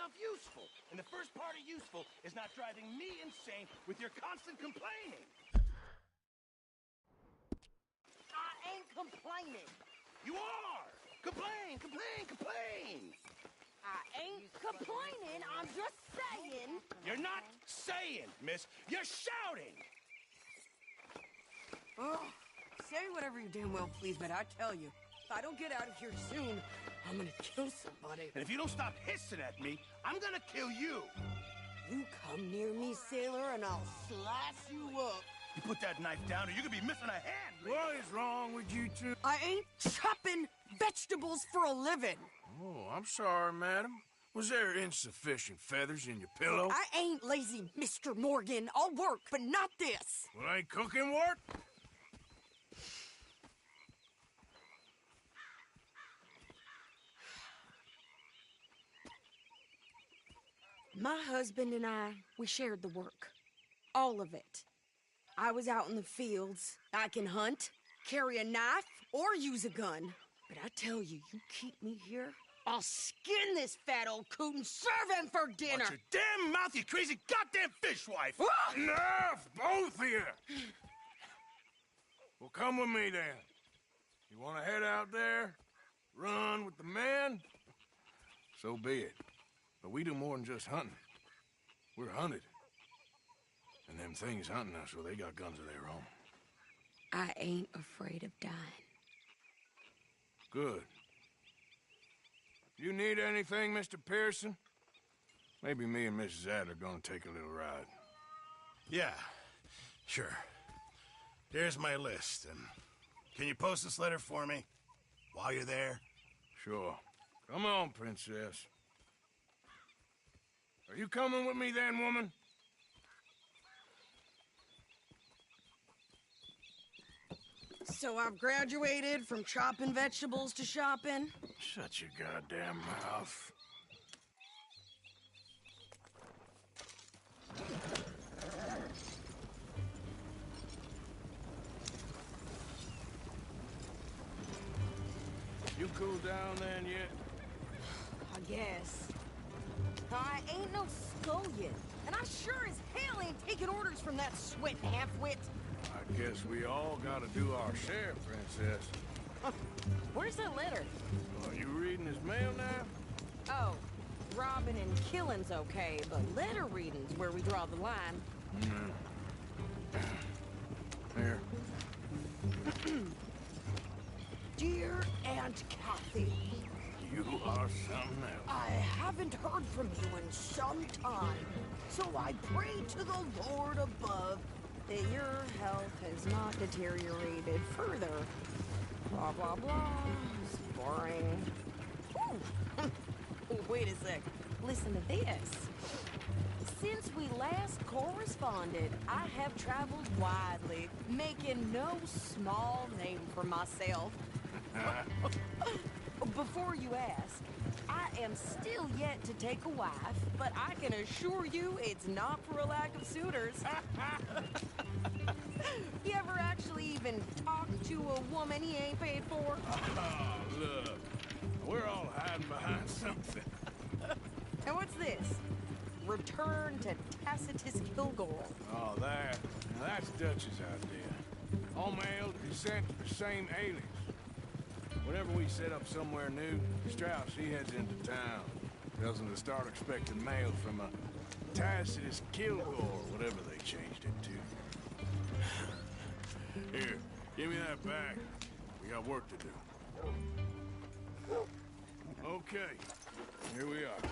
yourself useful. And the first part of useful is not driving me insane with your constant complaining. I ain't complaining. You are! Complain, complain, complain! I ain't complaining. I'm just saying. You're not saying, miss. You're shouting! Oh, say whatever you damn well please, but I tell you, if I don't get out of here soon, I'm gonna kill somebody. And if you don't stop hissing at me, I'm gonna kill you! You come near me, sailor, and I'll slice you up. You put that knife down or you're gonna be missing a hand, lady. What is wrong with you two? I ain't chopping vegetables for a living. Oh, I'm sorry, madam. Was there insufficient feathers in your pillow? I ain't lazy, Mr. Morgan. I'll work, but not this. Well, ain't cooking work? My husband and I, we shared the work. All of it. I was out in the fields. I can hunt, carry a knife, or use a gun. But I tell you, you keep me here, I'll skin this fat old coot and serve him for dinner. Watch your damn mouth, you crazy goddamn fishwife! Enough, both of you! Well, come with me, then. You want to head out there, run with the men? So be it. But we do more than just hunting. We're hunted. And them things hunting us, well, they got guns of their own. I ain't afraid of dying. Good. You need anything, Mr. Pearson? Maybe me and Mrs. Adler are gonna take a little ride. Yeah, sure. Here's my list, and can you post this letter for me while you're there? Sure. Come on, princess. Are you coming with me then, woman? So I've graduated from chopping vegetables to shopping. Shut your goddamn mouth. You cooled down then yet? I guess. I ain't no scullion, and I sure as hell ain't taking orders from that sweating half-wit. I guess we all gotta do our share, princess. Where's that letter? Are you reading his mail now? Oh, robbing and killing's okay, but letter reading's where we draw the line. Here. Dear Aunt Kathy, You are something else. I haven't heard from you in some time, so I pray to the Lord above that your health has not deteriorated further. Blah, blah, blah. It's boring. Ooh. Wait a sec. Listen to this. Since we last corresponded, I have traveled widely, making no small name for myself. Before you ask, I am still yet to take a wife, but I can assure you it's not for a lack of suitors. You ever actually even talked to a woman he ain't paid for? Oh, look. We're all hiding behind something. And what's this? Return to Tacitus Kilgore. Oh, that's Dutch's idea. All mail to be sent to the same alias. Whenever we set up somewhere new, Strauss, he heads into town. Tells them to start expecting mail from a Tacitus Kilgore, whatever they changed it to. Here, give me that back. We got work to do. Okay, here we are.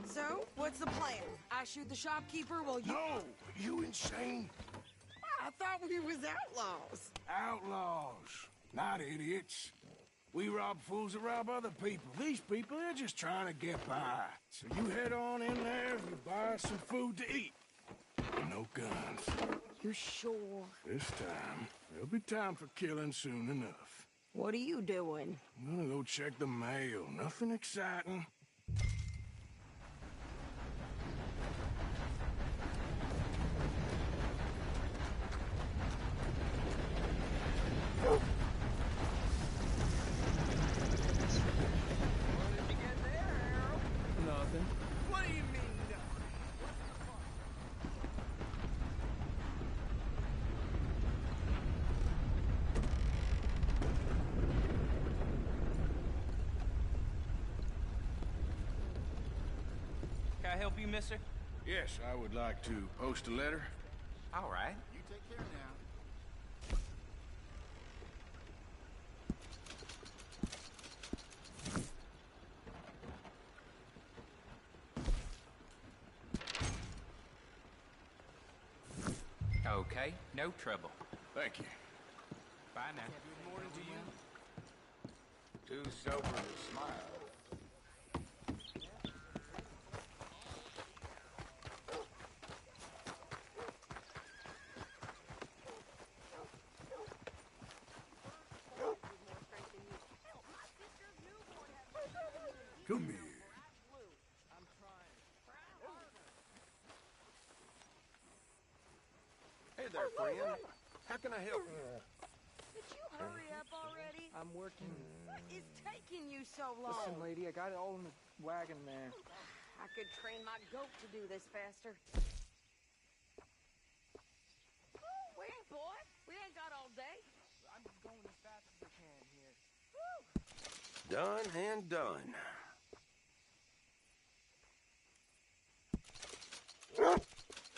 So, what's the plan? I shoot the shopkeeper while you... No! You insane? I thought we was outlaws. Outlaws, not idiots. We rob fools that rob other people. These people, they're just trying to get by. So you head on in there and you buy some food to eat. No guns. You sure? This time, there'll be time for killing soon enough. What are you doing? I'm gonna go check the mail. Nothing exciting. Nothing. What do you Can I help you, mister? Yes, I would like to post a letter. All right. You take care now. Okay, no trouble. Thank you. Bye now. Good morning to you. Too sober to smile. Come here. Hey there, friend. How can I help you? Did you hurry up already? I'm working. What is taking you so long? Listen, lady, I got it all in the wagon there. I could train my goat to do this faster. Wait, boy. We ain't got all day. I'm just going as fast as I can here. Done and done.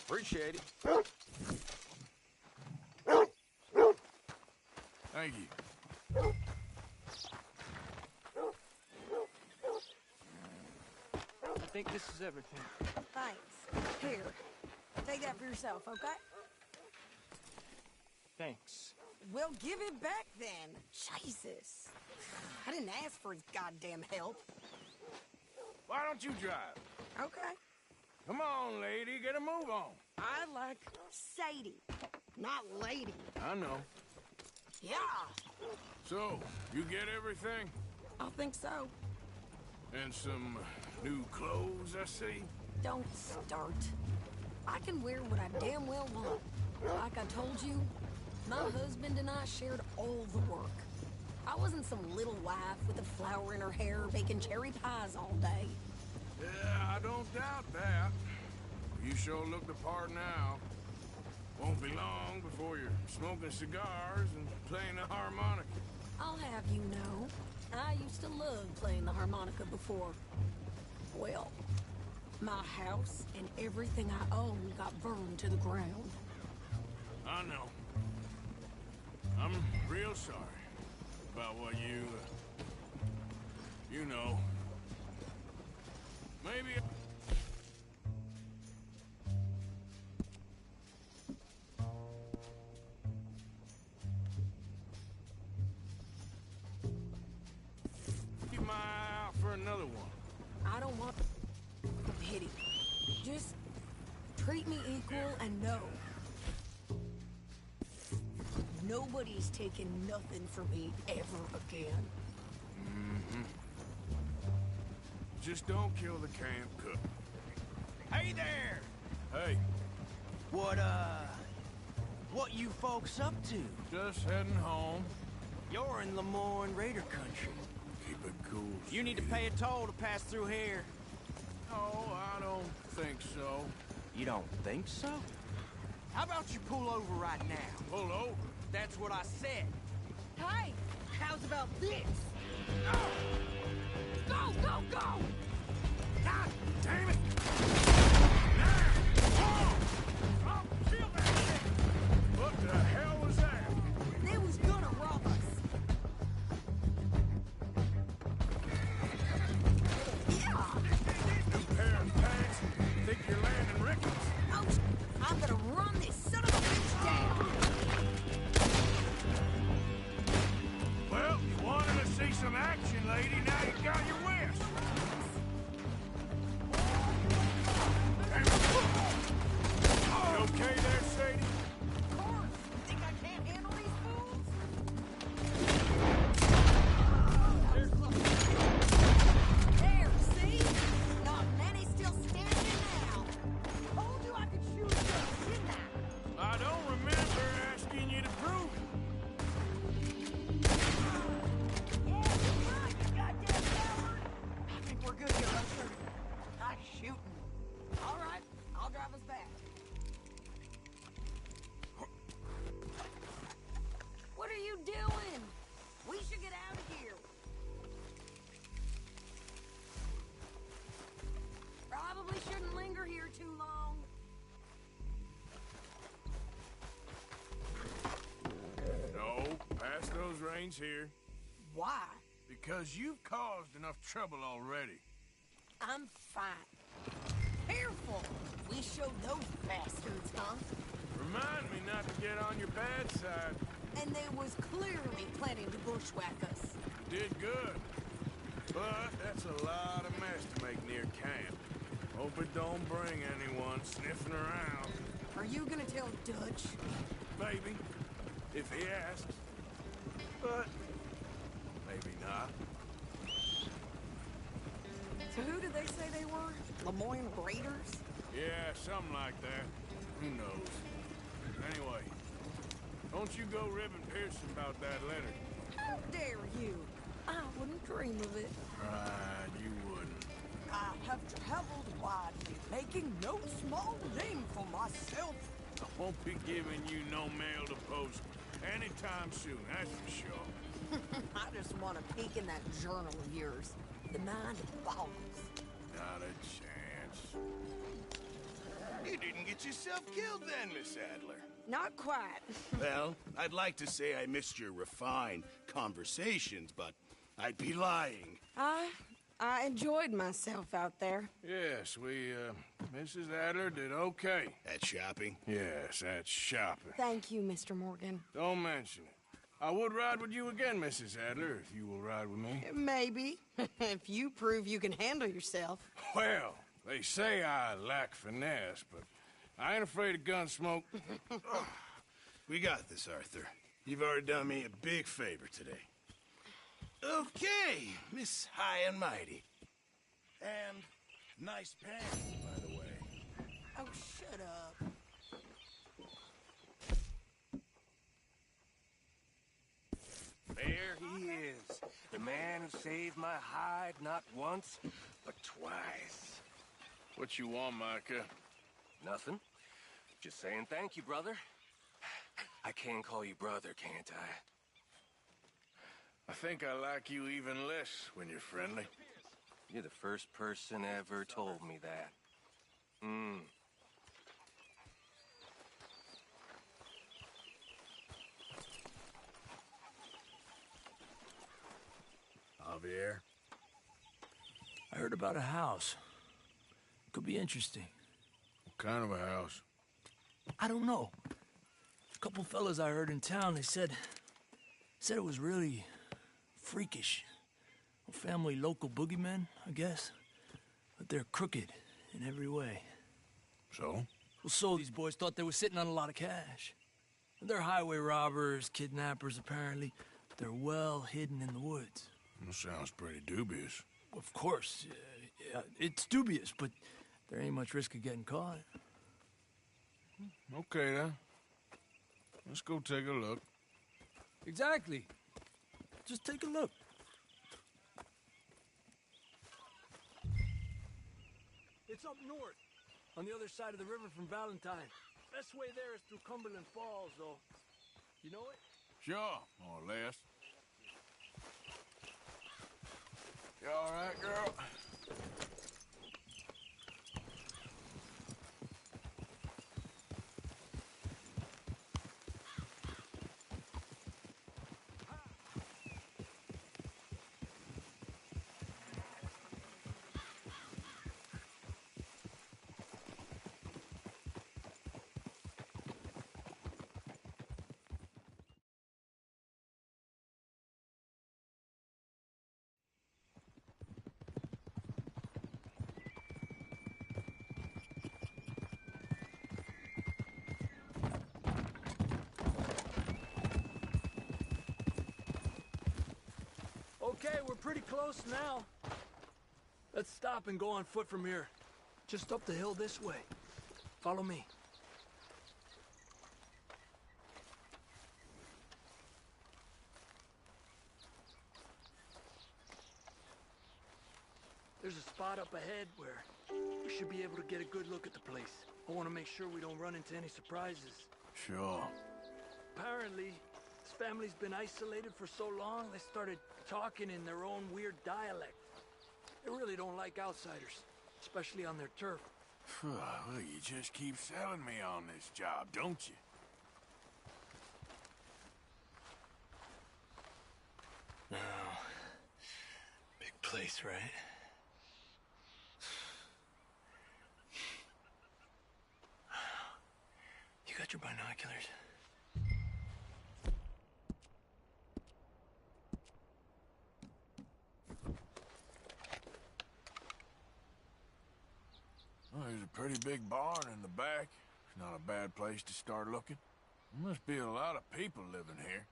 Appreciate it. Thank you. I think this is everything. Thanks. Here. Take that for yourself, okay? Thanks. We'll give it back then. Jesus. I didn't ask for his goddamn help. Why don't you drive? Okay. Come on, lady, get a move on. I like Sadie, not lady. I know. Yeah, So, you get everything? I think so. And some new clothes, I see? Don't start. I can wear what I damn well want. Like I told you, my husband and I shared all the work. I wasn't some little wife with a flower in her hair baking cherry pies all day. Yeah, I don't doubt that. You sure look the part now. Won't be long before you're smoking cigars and playing the harmonica. I'll have you know, I used to love playing the harmonica before. Well, my house and everything I owned got burned to the ground. I know. I'm real sorry about what you know. Maybe... keep my eye out for another one. I don't want pity. Just treat me equal and know. Nobody's taking nothing from me ever again. Just don't kill the camp cook. Hey there! Hey, What you folks up to? just heading home. You're in Lemoyne Raider country. Keep it cool. You need to pay a toll to pass through here. No, I don't think so. You don't think so? How about you pull over right now? Pull over. That's what I said. Hey, how's about this? Go, go, go! God damn it! Now! Oh! Oh, feel that thing! What the hell was that? They was gonna rob us. Yeah! New pair of pants? Think you're landing rickets? Oh, I'm gonna run this son of a bitch down. Well, you wanted to see some action, lady. Now you got your wish. You okay there, Sadie? Of course. Think I can't handle these fools? There, see? Not many still standing now. Told you I could shoot you, didn't I? I don't remember asking you to prove it. Yeah, you're right, you goddamn coward. I think we're good here, Buster. Nice shooting. All right, I'll drive us back. What are you doing? We should get out of here. Probably shouldn't too long? No, pass those reins here. Why? Because you've caused enough trouble already. I'm fine. Careful! We showed those bastards, huh? Remind me not to get on your bad side. And they was clearly planning to bushwhack us. You did good. But that's a lot of mess to make near camp. Hope it don't bring anyone sniffing around. Are you gonna tell Dutch? Maybe, if he asks. But maybe not. So who did they say they were? Lemoyne Raiders? Yeah, something like that. Who knows? Anyway, don't you go ribbing Pearson about that letter. How dare you? I wouldn't dream of it. Right, you wouldn't. I have traveled widely, making no small name for myself. I won't be giving you no mail to post anytime soon, that's for sure. I just want to peek in that journal of yours. The mind of balls. Not a chance. You didn't get yourself killed then, Miss Adler. Not quite. Well, I'd like to say I missed your refined conversations, but I'd be lying. I enjoyed myself out there. Yes, Mrs. Adler did okay. At shopping? Yes, that's shopping. Thank you, Mr. Morgan. Don't mention it. I would ride with you again, Mrs. Adler, if you will ride with me. Maybe. If you prove you can handle yourself. Well, they say I lack finesse, but I ain't afraid of gun smoke. We got this, Arthur. You've already done me a big favor today. Okay, Miss High and Mighty. And nice pants, by the way. Oh, shut up. There he is. The man who saved my hide not once, but twice. What you want, Micah? Nothing. Just saying thank you, brother. I can call you brother, can't I? I think I like you even less when you're friendly. You're the first person ever told me that. Javier? I heard about a house. Could be interesting. What kind of a house? I don't know. A couple fellas I heard in town, they said it was really freakish. A family local boogeymen, I guess. But they're crooked in every way. So? Well, so these boys thought they were sitting on a lot of cash. They're highway robbers, kidnappers, apparently. But they're well hidden in the woods. That sounds pretty dubious. Of course, yeah, it's dubious, but there ain't much risk of getting caught. Okay, then. Let's go take a look. Exactly. Just take a look. It's up north, on the other side of the river from Valentine. Best way there is through Cumberland Falls, though. You know it? Sure, more or less. You all right, girl? Okay, we're pretty close now. Let's stop and go on foot from here. Just up the hill this way. Follow me. There's a spot up ahead where we should be able to get a good look at the place. I want to make sure we don't run into any surprises. Sure. Apparently, this family's been isolated for so long, they started talking in their own weird dialect. They really don't like outsiders, especially on their turf. Well, you just keep selling me on this job, don't you? No. Big place, right? You got your binoculars? Well, there's a pretty big barn in the back. It's not a bad place to start looking. There must be a lot of people living here.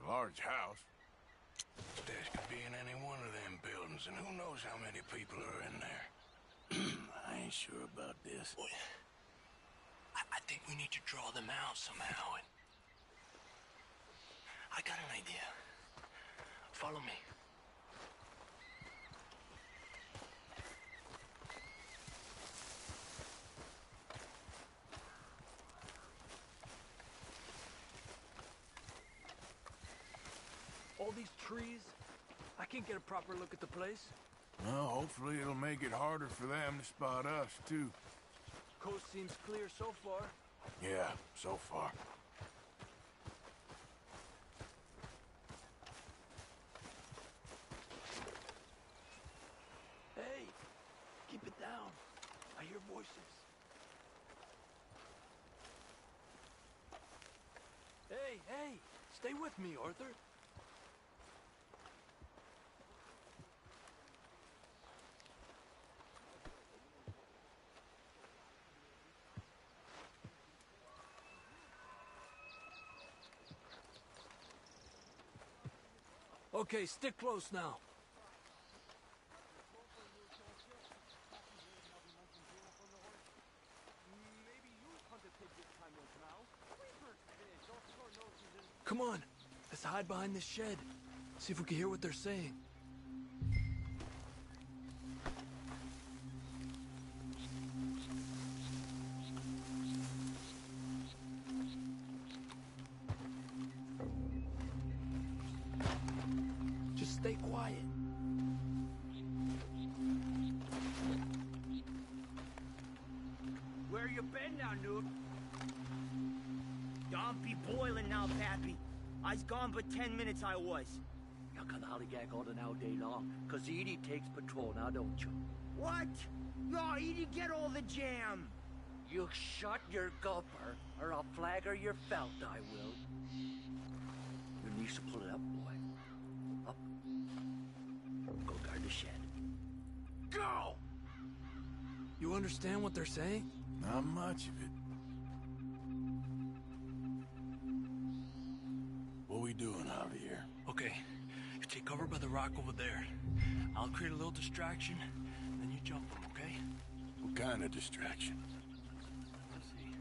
A large house. This could be in any one of them buildings, and who knows how many people are in there. I ain't sure about this. Boy, I think we need to draw them out somehow. And I got an idea. Follow me. All these trees, I can't get a proper look at the place. Well, hopefully it'll make it harder for them to spot us, too. Coast seems clear so far. Yeah, so far. Hey, keep it down. I hear voices. Hey, stay with me, Arthur. Okay, stick close now. Come on, let's hide behind this shed. See if we can hear what they're saying. Just stay quiet. Where you been now, noob? Don't be boiling now, Pappy. I's gone but 10 minutes I was. You can hollygag all now day long, 'cause Edie takes patrol now, don't you? What? No, Edie, get all the jam. You shut your gulper, or I'll flagger your felt, I will. Your niece will pull it up, boy. Up. Go guard the shed. Go! You understand what they're saying? Not much of it. What we doing out here? Okay, you take cover by the rock over there. I'll create a little distraction, and then you jump them, okay? What kind of distraction? Let's see.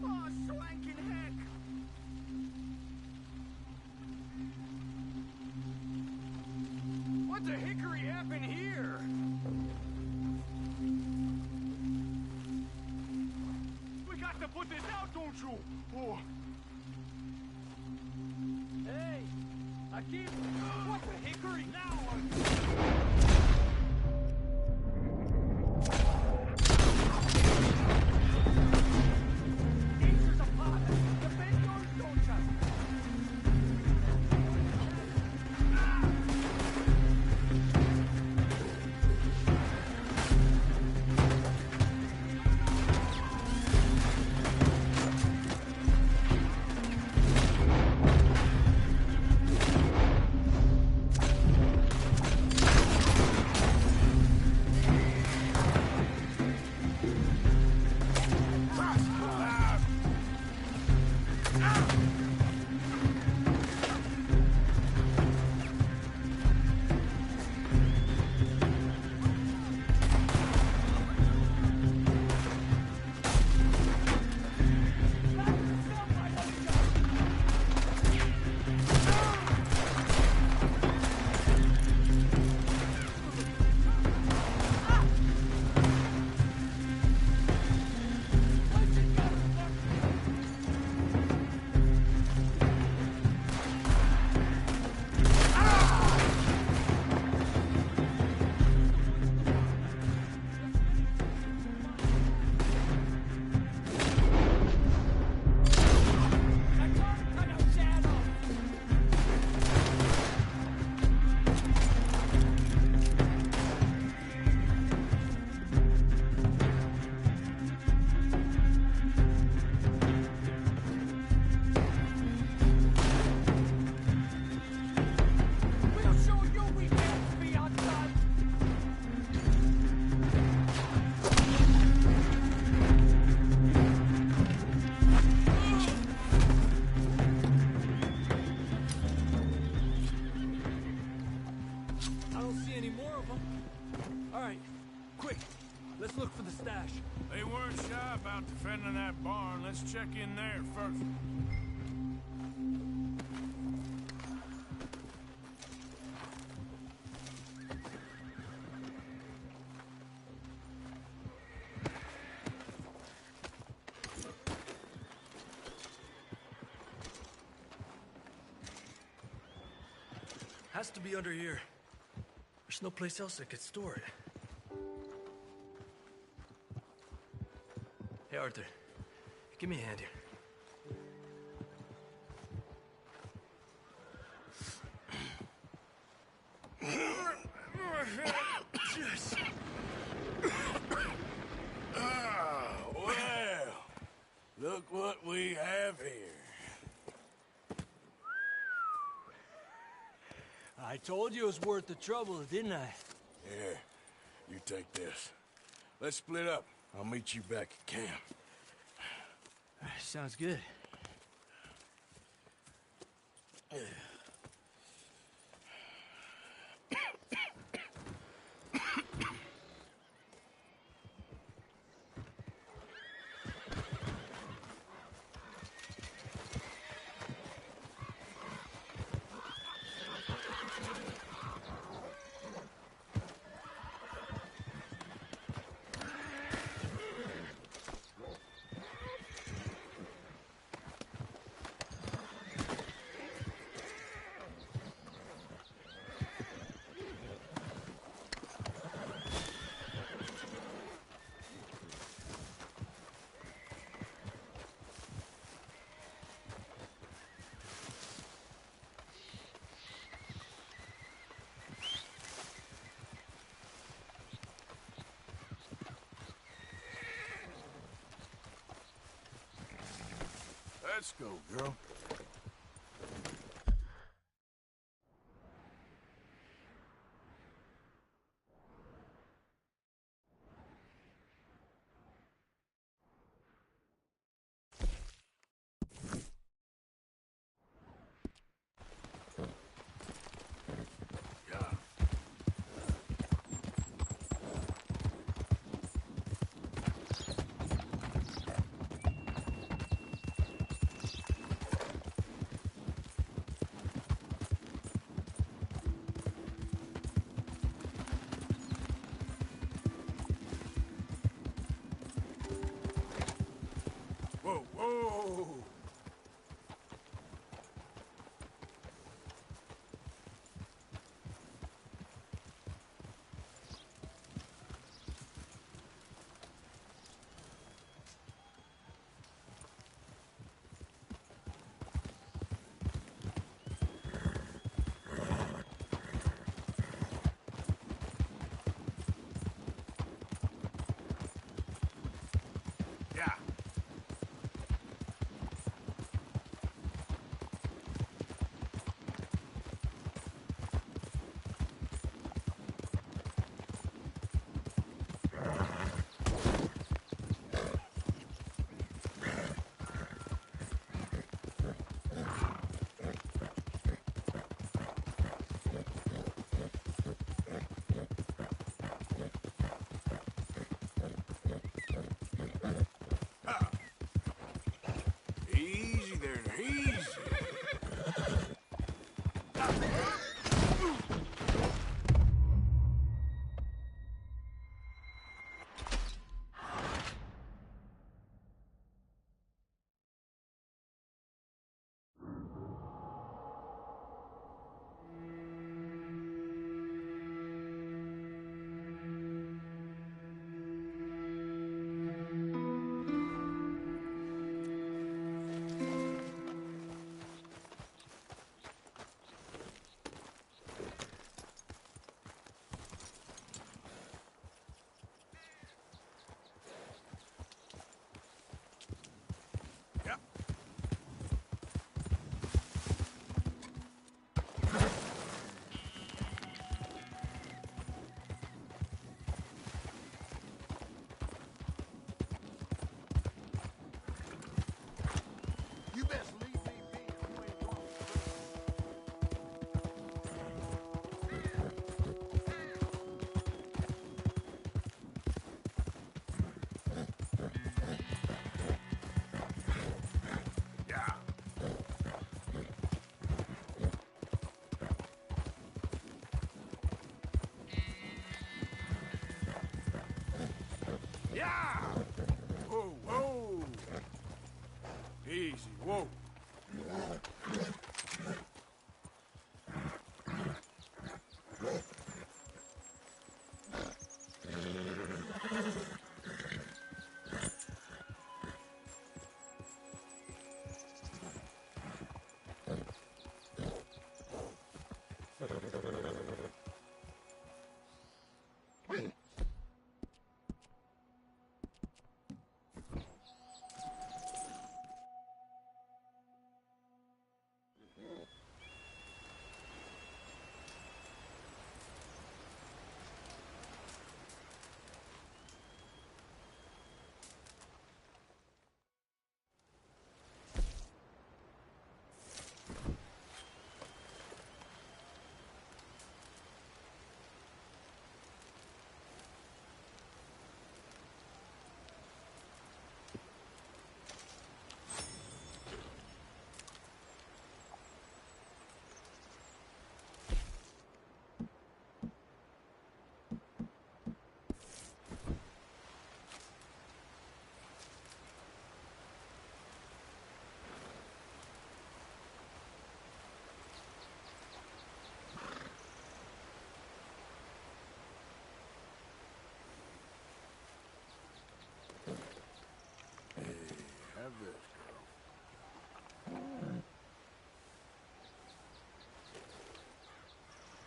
Oh, swanking heck! What the hickory happened here? We got to put this out, don't you? Oh. Hey, Akeem, what the hickory? Now Aces apart. Defend your soldiers. All right, quick. Let's look for the stash. They weren't shy about defending that barn. Let's check in there first. Has to be under here. There's no place else that could store it. Hey, Arthur. Give me a hand here. Well, look what we have here. I told you it was worth the trouble, didn't I? Here, you take this. Let's split up. I'll meet you back at camp. Sounds good. Let's go, girl. Whoa, whoa! Yeah. Easy there, easy. Whoa. Have this, girl.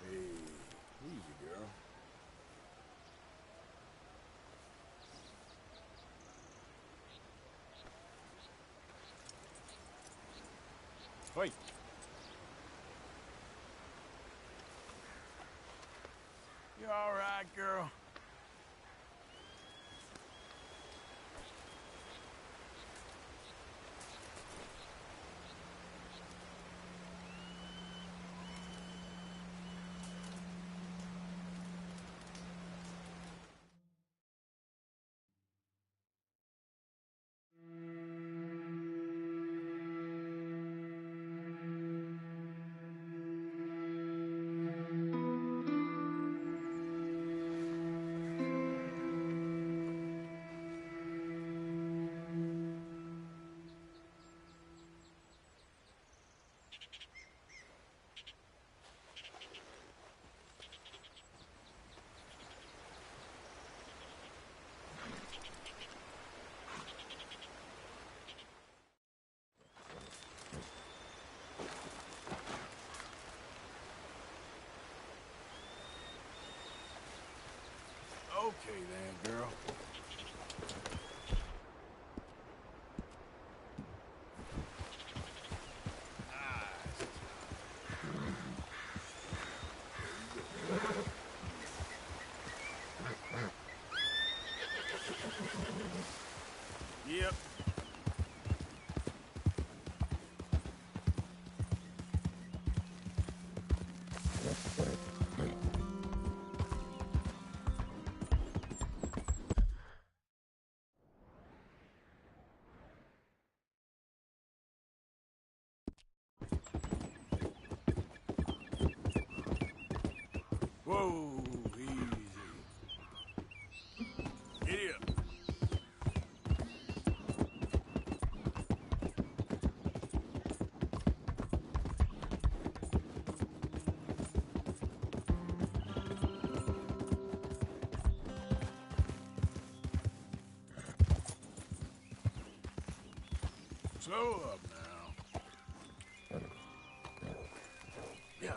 Hey, easy, girl. Wait. You all right, girl? Okay then, girl. Yep. Whoa, easy. Giddy up. Slow up now. Yeah.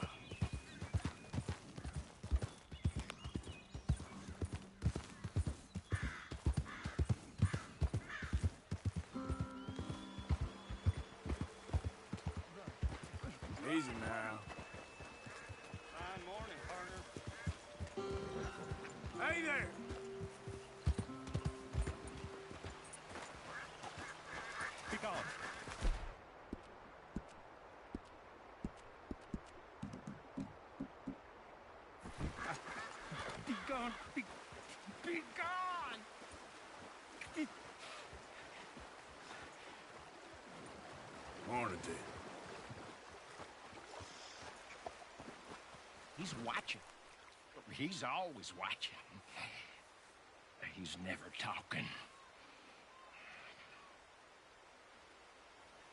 Easy now. Fine morning, partner. Hey there! Be gone. Be gone. Be gone! Morning, Dick. He's watching. He's always watching. He's never talking.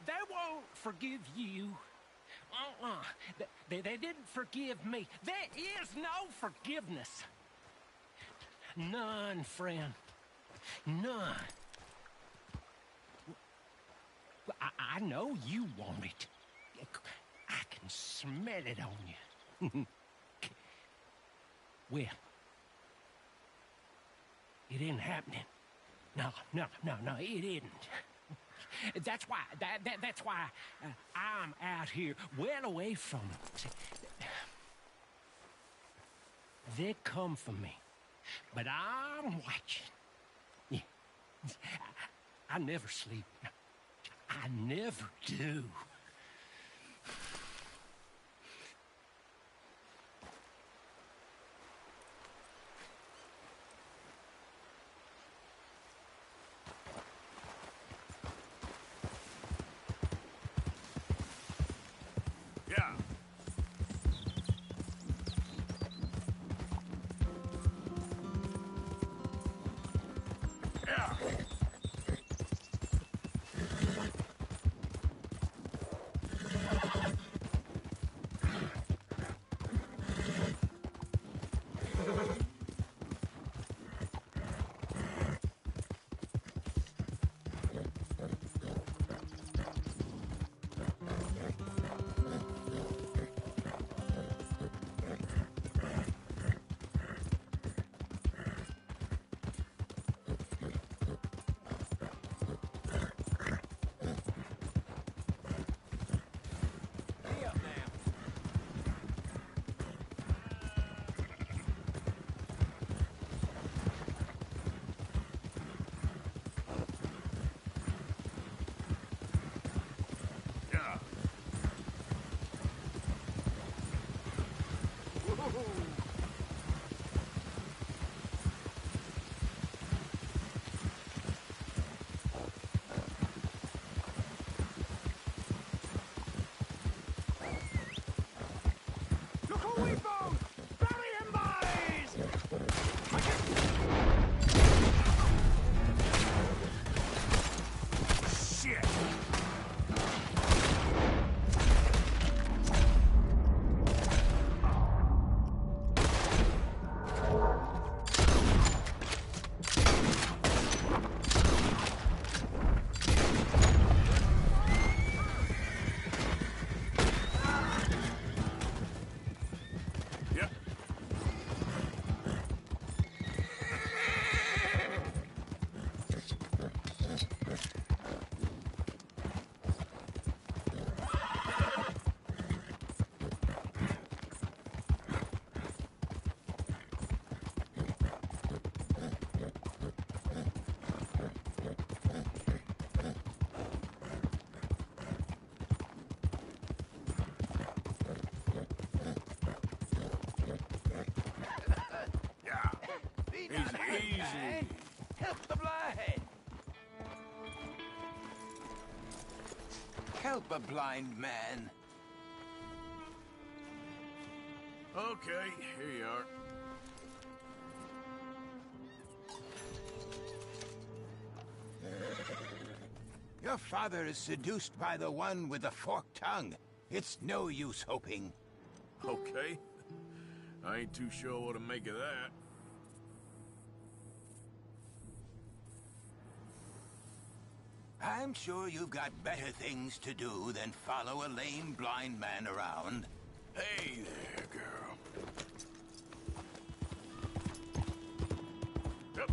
They won't don't forgive you. They didn't forgive me. There is no forgiveness. None, friend. None. I know you want it. I can smell it on you. Well, it isn't happening. No, it isn't. That's why, that's why I'm out here, well away from them. They come for me, but I'm watching. Yeah. I never sleep. I never do. Easy. Help the blind. Help a blind man. Okay, here you are. Your father is seduced by the one with the forked tongue. It's no use hoping. Okay. I ain't too sure what to make of that. I'm sure you've got better things to do than follow a lame blind man around. Hey there, girl. Yep.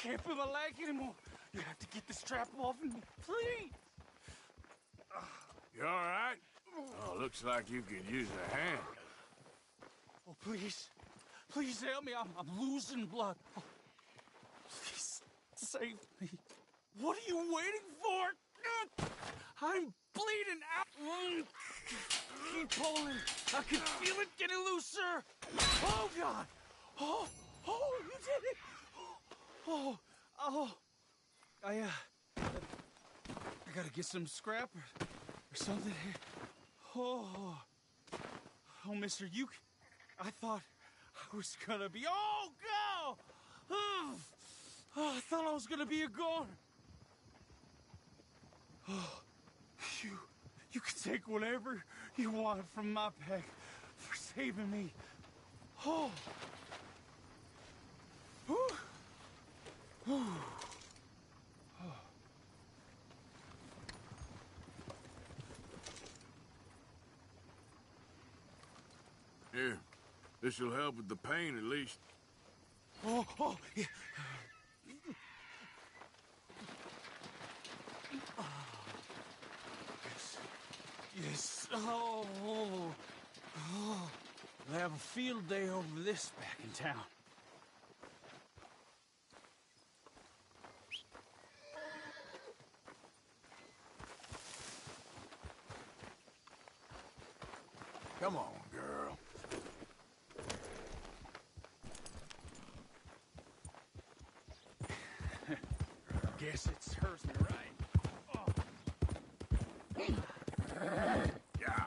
can't feel my leg anymore. You have to get the strap off me, please. You all right? Oh, looks like you could use a hand. Oh, please. Please help me. I'm losing blood. Oh, please, save me. What are you waiting for? I'm bleeding out. Keep pulling. I can feel it getting looser. Oh, God. Oh, you did it. Oh. I gotta get some scrap or something here. Oh, mister, I thought I was gonna be, go! Oh, I thought I was gonna be a goner. Oh, you can take whatever you want from my pack for saving me. Oh. Whew. Here, this'll help with the pain at least. Oh, yeah. Yes. Oh. We'll have a field day over this back in town. Come on, girl. Guess it serves me right. Yeah.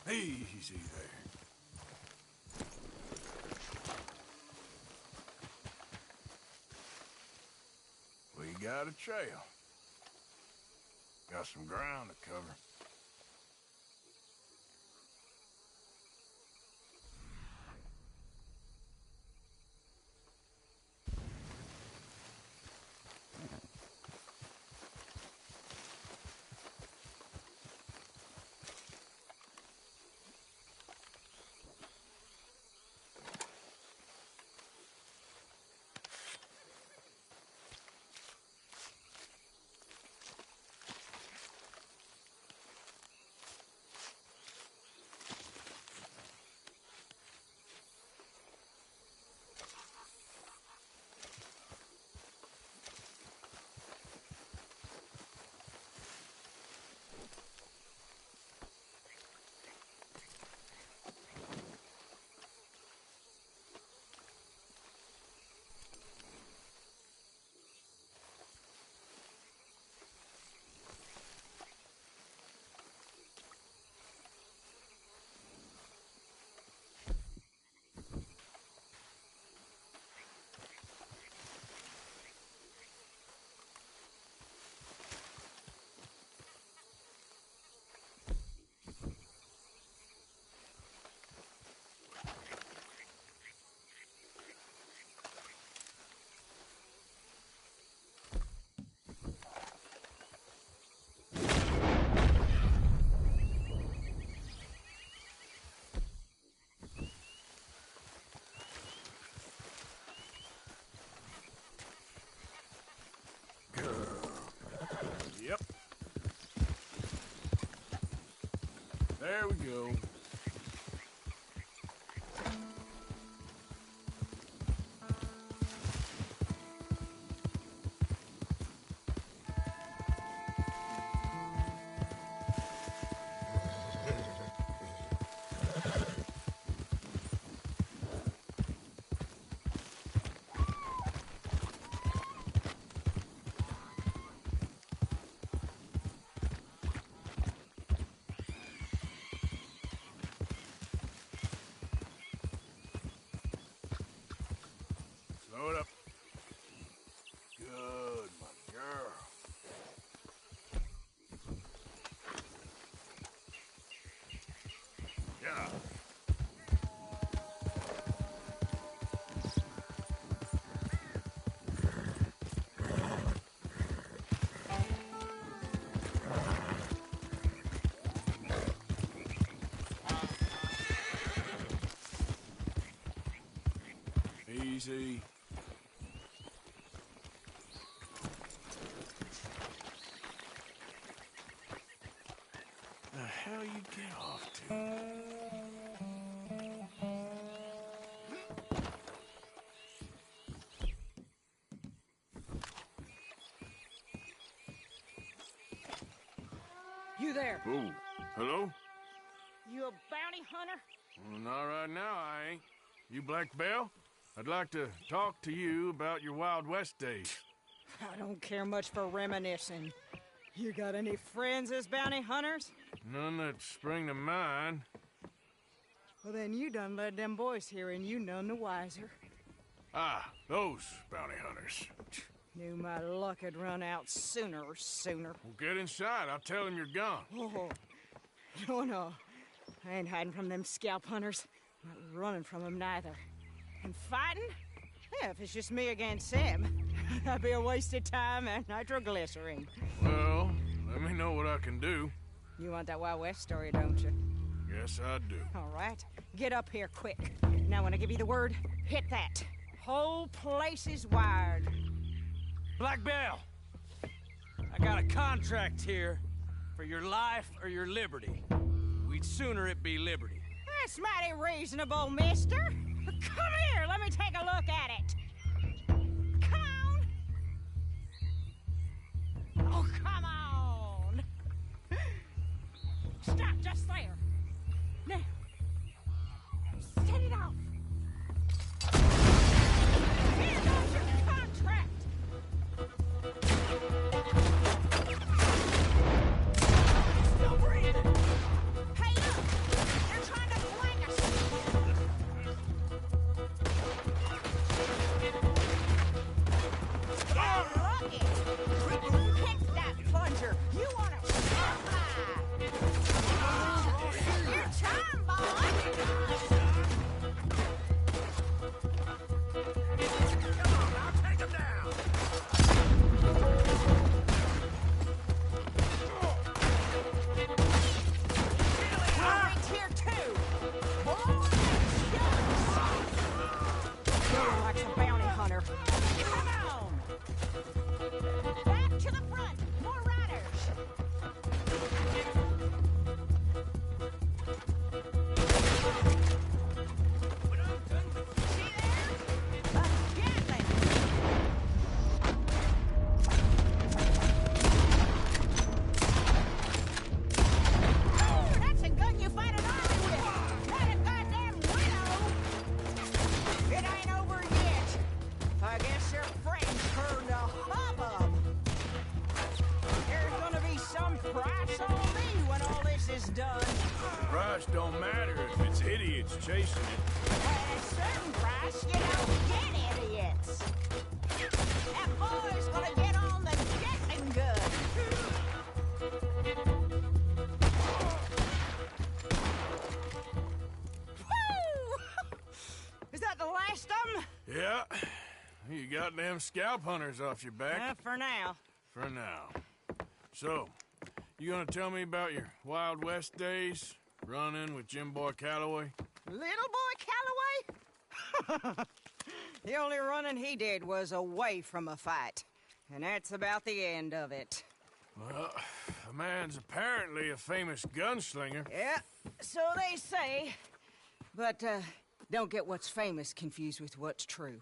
Easy there. We got a trail. Got some ground to cover. Yep. There we go. Throw it up. Good, my girl. Yeah. Easy. The hell you get off to? You there? Oh, hello? You a bounty hunter? Well, not right now, I ain't. You Black Belle? I'd like to talk to you about your Wild West days. I don't care much for reminiscing. You got any friends as bounty hunters? None that spring to mind. Well, then you done led them boys here and you none the wiser. Ah, those bounty hunters. Knew my luck had run out sooner. Well, get inside. I'll tell them you're gone. Oh, no. I ain't hiding from them scalp hunters. Not running from them neither. And fighting? Yeah, if it's just me against them, that'd be a waste of time and nitroglycerine. Well, let me know what I can do. You want that Wild West story, don't you? Yes, I do. All right. Get up here quick. Now, when I give you the word, hit that. Whole place is wired. Black Belle, I got a contract here for your life or your liberty. We'd sooner it be liberty. That's mighty reasonable, mister. Come here, let me take a look at it. Come on. Oh, come on. Stop just there. Now, set it off. Here goes your contract. Still breathing. Hey, look! They're trying to flank us! Oh, lucky! Pick that plunger! You want to fly! Your time, boy! Come on, now take him down! Right here, too! Blow Going like a bounty hunter. Come on! Back to the front! More riders! See there? A Gatling! Oh, that's a gun you fight an army with! Not a goddamn widow! It ain't over yet. I guess your friends heard a hubbub. There's gonna be some price on me when all this is done. The price don't matter if it's idiots chasing it. At a certain price, you don't get idiots. That boy's gonna get on the Gatling gun. Woo! Is that the last of them? Yeah. You got them scalp hunters off your back. For now. For now. So, you gonna tell me about your Wild West days? Running with Jim Boy Calloway? Little boy Calloway? The only running he did was away from a fight. And that's about the end of it. Well, the man's apparently a famous gunslinger. Yeah, so they say. But, don't get what's famous confused with what's true.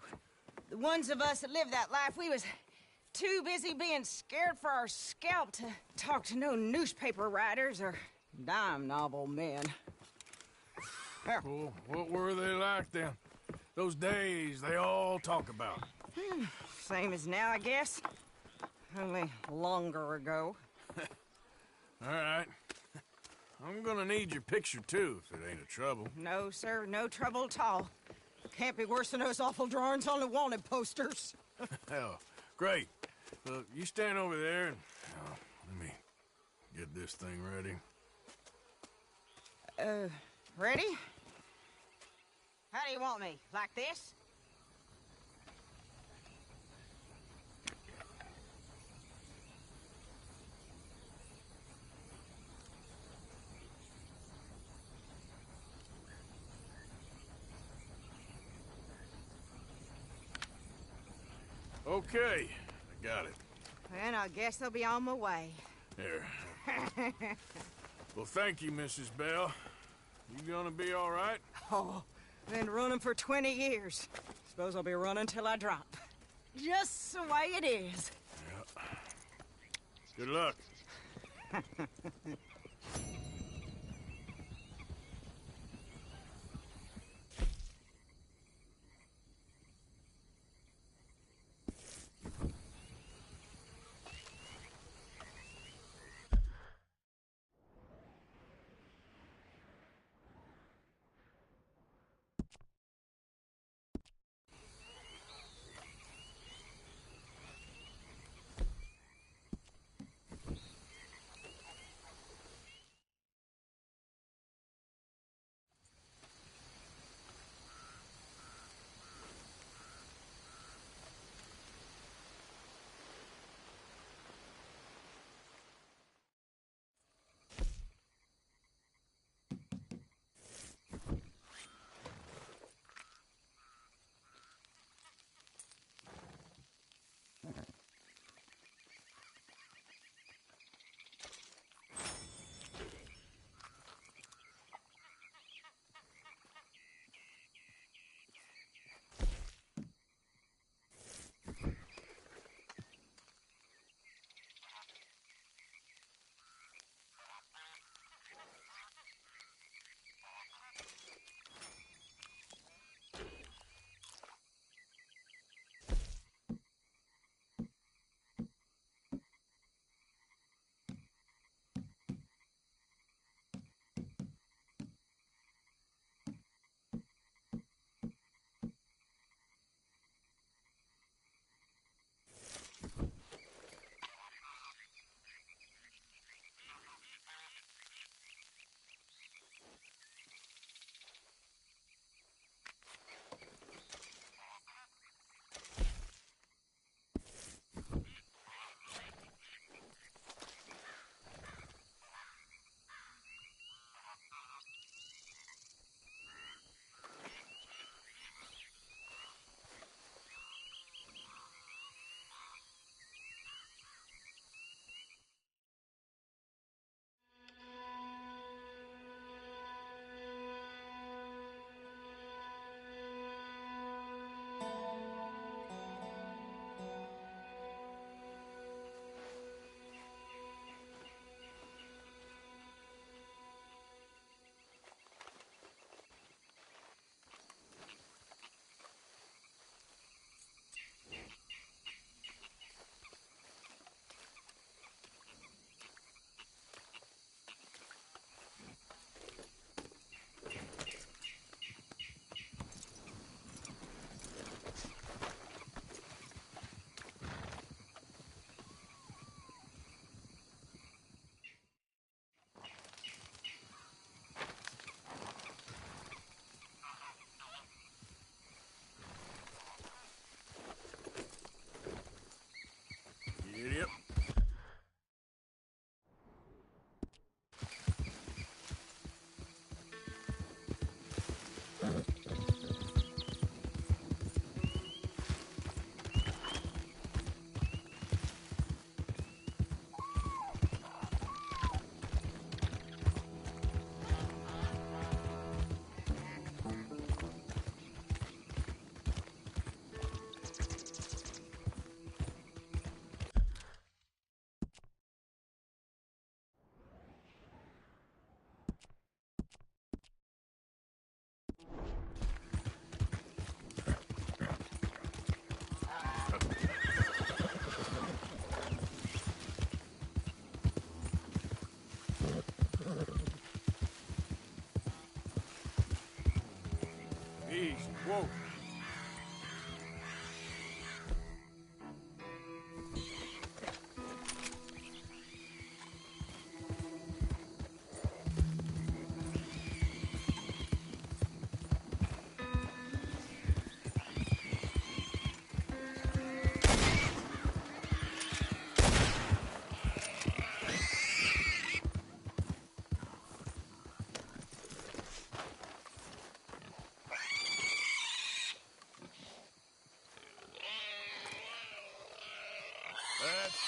The ones of us that lived that life, we was too busy being scared for our scalp to talk to no newspaper writers or dime novel men. Well, what were they like then? Those days they all talk about. Same as now, I guess. Only longer ago. All right. I'm gonna need your picture, too, if it ain't a trouble. No, sir, no trouble at all. Can't be worse than those awful drawings on the wanted posters. Hell, great. Look, you stand over there and let me get this thing ready. Ready? How do you want me? Like this? Okay, I got it. Then I guess I'll be on my way. Here. Well, thank you, Mrs. Bell. You gonna be all right? Oh, been running for 20 years. Suppose I'll be running till I drop. Just the way it is. Yeah. Good luck.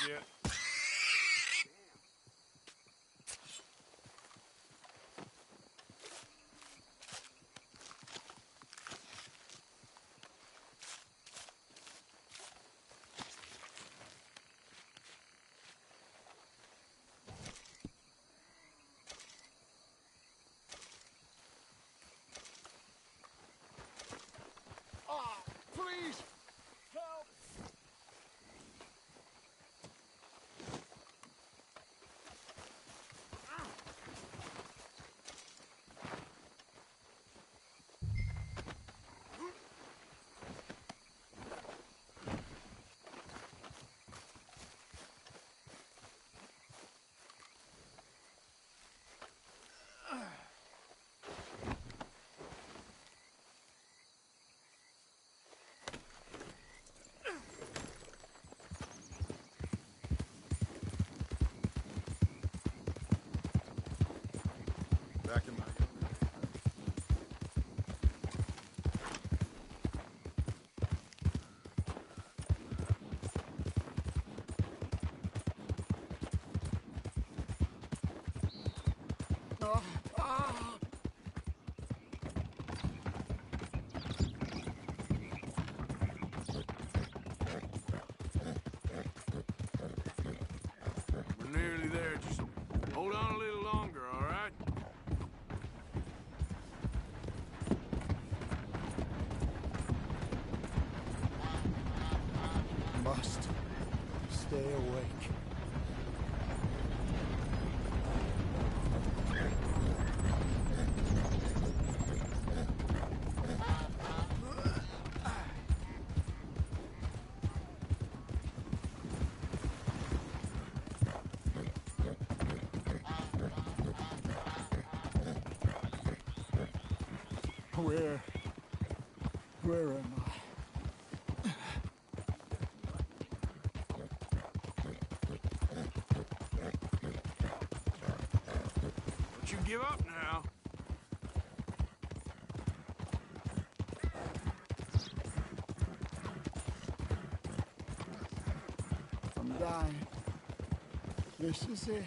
yet. Please! Help! Back in my... We're nearly there. Just hold on a little longer, all right? Must stay awake. Where am I? Don't you give up now. I'm dying. This is it.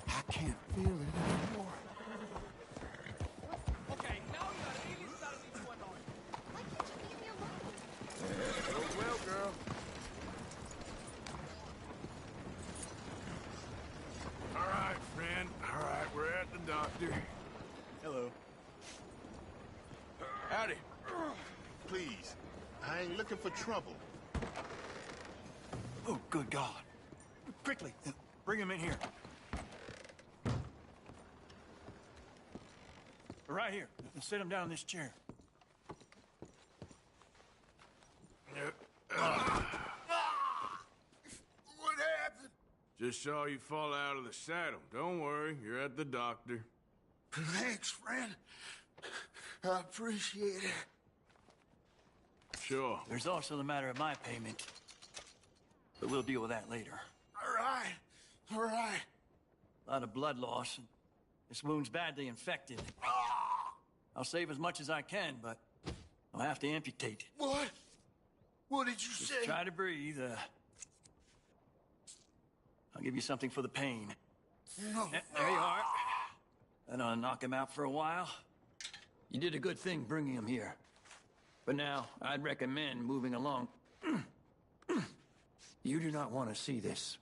I can't feel it anymore. Okay, now you got aliens starting each one on. Why can't you leave me alone? Well, girl. All right, friend. All right, we're at the doctor. Hello. Howdy. Please, I ain't looking for trouble. Oh, good God. Quickly, bring him in here. Right here. Sit him down in this chair. What happened? Just saw you fall out of the saddle. Don't worry, you're at the doctor. Thanks, friend. I appreciate it. Sure. There's also the matter of my payment. But we'll deal with that later. All right. All right. A lot of blood loss, and this wound's badly infected. I'll save as much as I can, but I'll have to amputate it. What? What did you Just say? try to breathe. I'll give you something for the pain. No. There you are. That'll knock him out for a while. You did a good thing bringing him here. But now, I'd recommend moving along. You do not want to see this.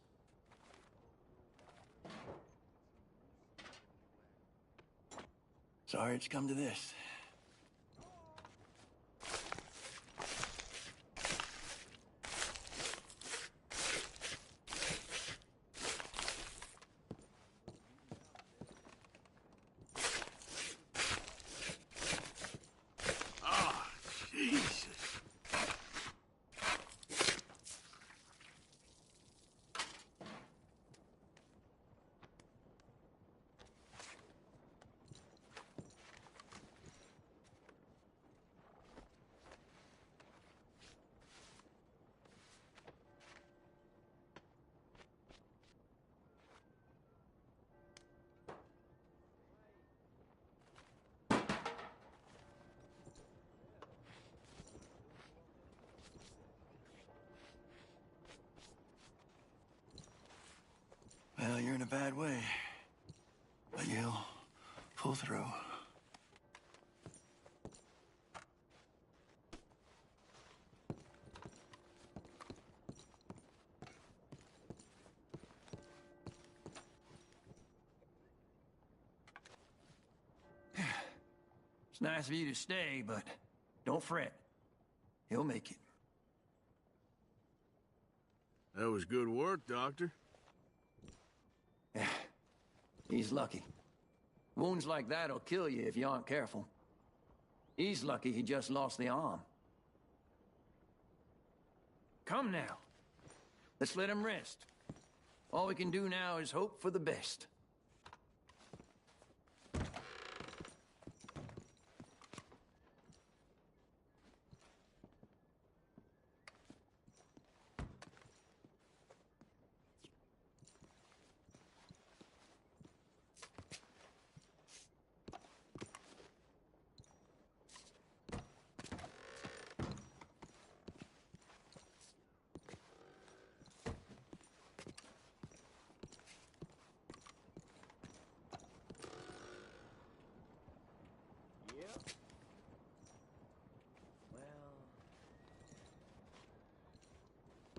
Sorry it's come to this. you're in a bad way. But you'll pull through. It's nice of you to stay, but don't fret. He'll make it. That was good work, Doctor. Yeah, he's lucky. Wounds like that'll kill you if you aren't careful. He's lucky he just lost the arm. Come now. Let's let him rest. All we can do now is hope for the best.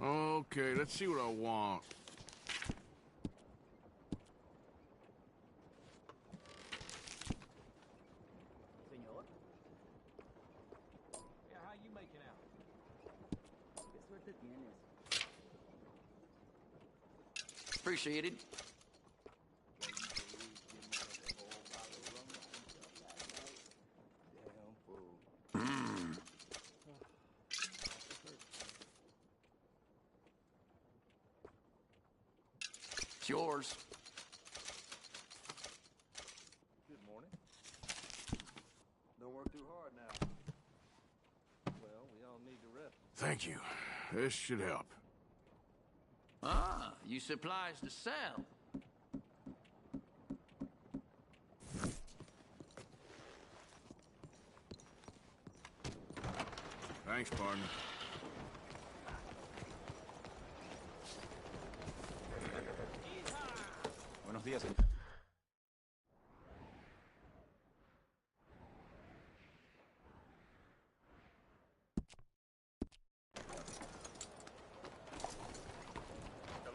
Okay, let's see what I want. Senor? Yeah, how you making out? ¿Qué suerte tienes? Appreciated. It's yours. Good morning. Don't work too hard now. Well, we all need to rest. Thank you. This should help. Ah, you supplies to sell. Thanks, partner. Buenos días, señor.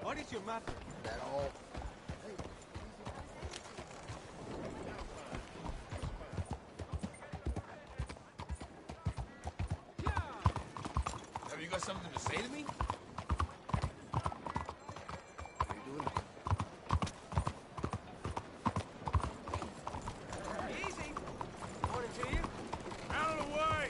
What is your matter? That all? Have you got something to say to me? Easy. Morning to you. Out of the way!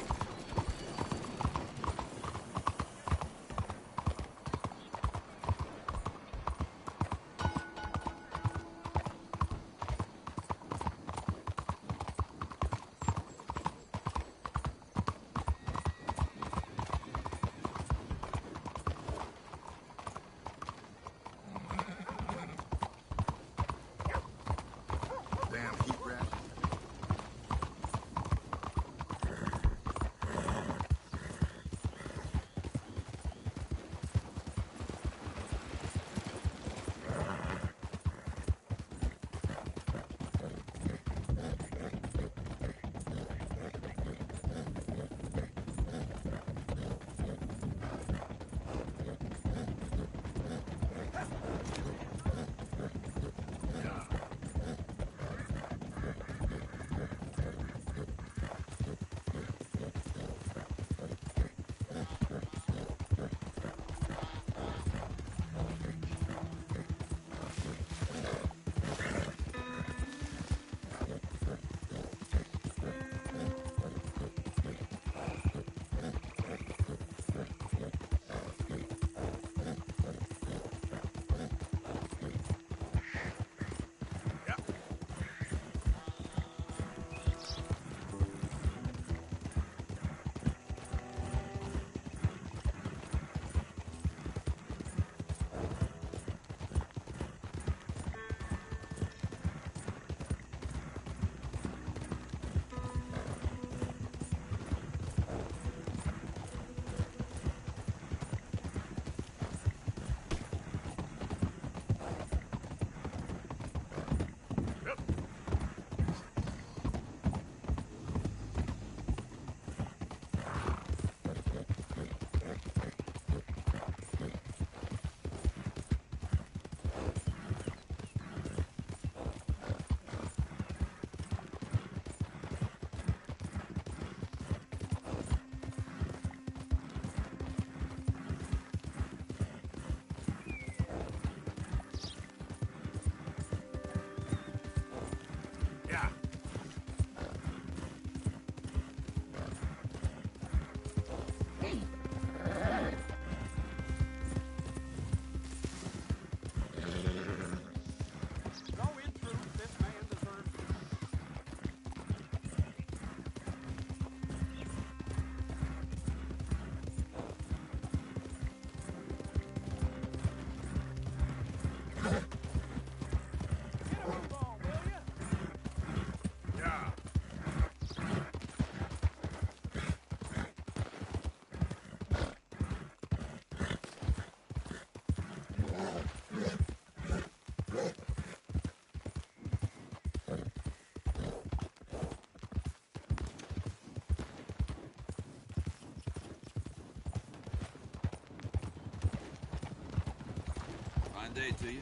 day to you.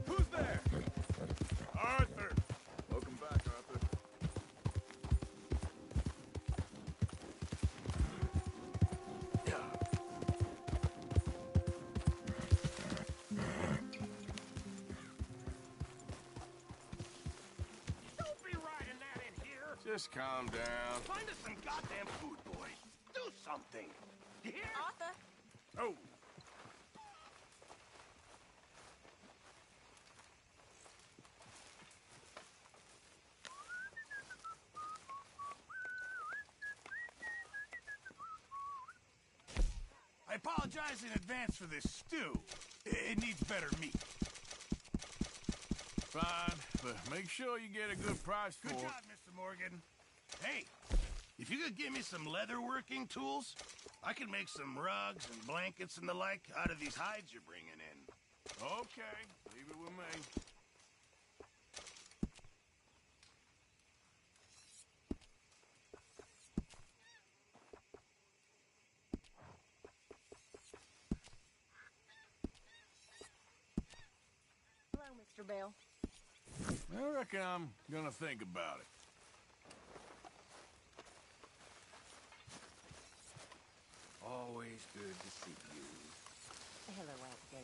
Who's there? Arthur! Welcome back, Arthur. Don't be riding that in here! Just calm down. Find us some goddamn food, boy. Do something. You hear? Arthur. Oh. I apologize in advance for this stew. It needs better meat. Fine, but make sure you get a good price for Good it. job, Mr. Morgan. Hey, if you could give me some leather working tools, I could make some rugs and blankets and the like out of these hides you're bringing in. Okay, leave it with me. Hello, Mr. Bell. I reckon I'm gonna think about it. Always good to see you. Hello, Aunt Gail.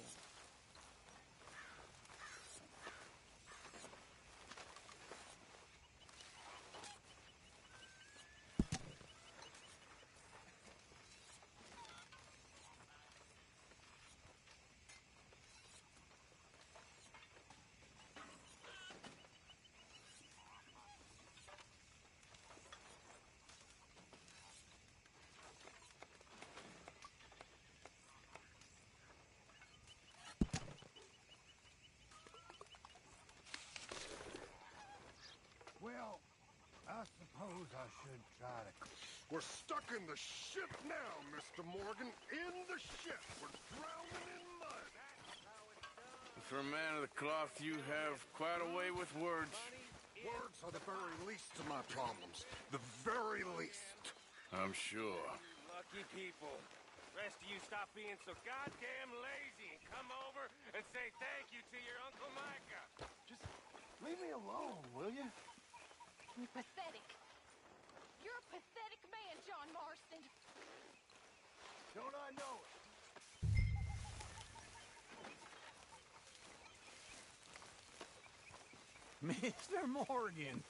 Well, I suppose I should try to... We're stuck in the ship now, Mr. Morgan. In the ship. We're drowning in mud. For a man of the cloth, you have quite a way with words. Words are the very least of my problems. The very least. I'm sure. Lucky people. Rest of you stop being so goddamn lazy and come over and say thank you to your Uncle Micah. Just leave me alone, will you? You're pathetic. You're a pathetic man, John Marston. Don't I know it? Mr. Morgan.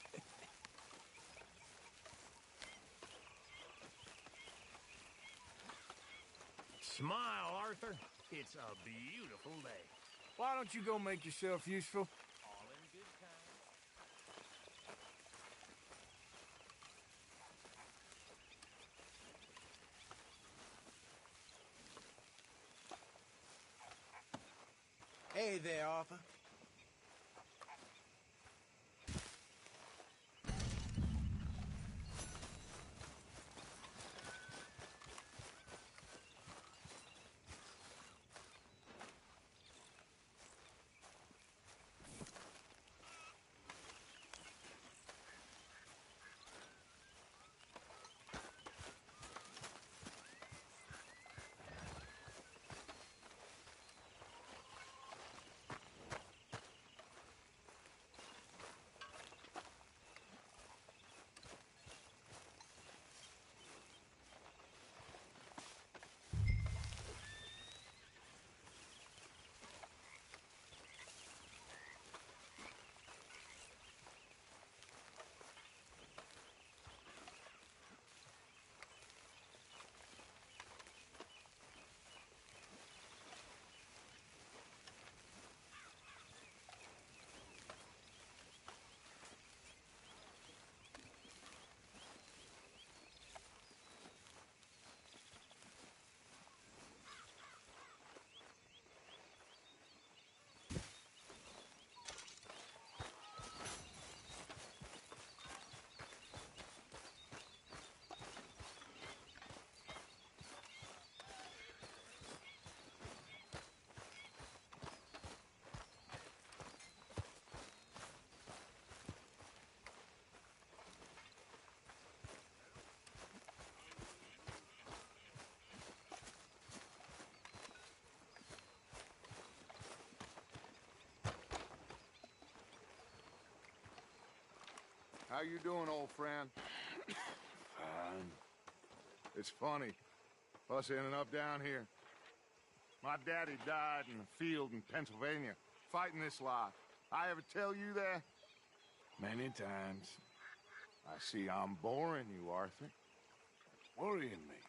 Smile, Arthur. It's a beautiful day. Why don't you go make yourself useful? All in good time. Hey there, Arthur. How you doing, old friend? Fine. It's funny, us ending up down here. My daddy died in the field in Pennsylvania, fighting this lot. I ever tell you that? Many times. I see I'm boring you, Arthur. Worrying me.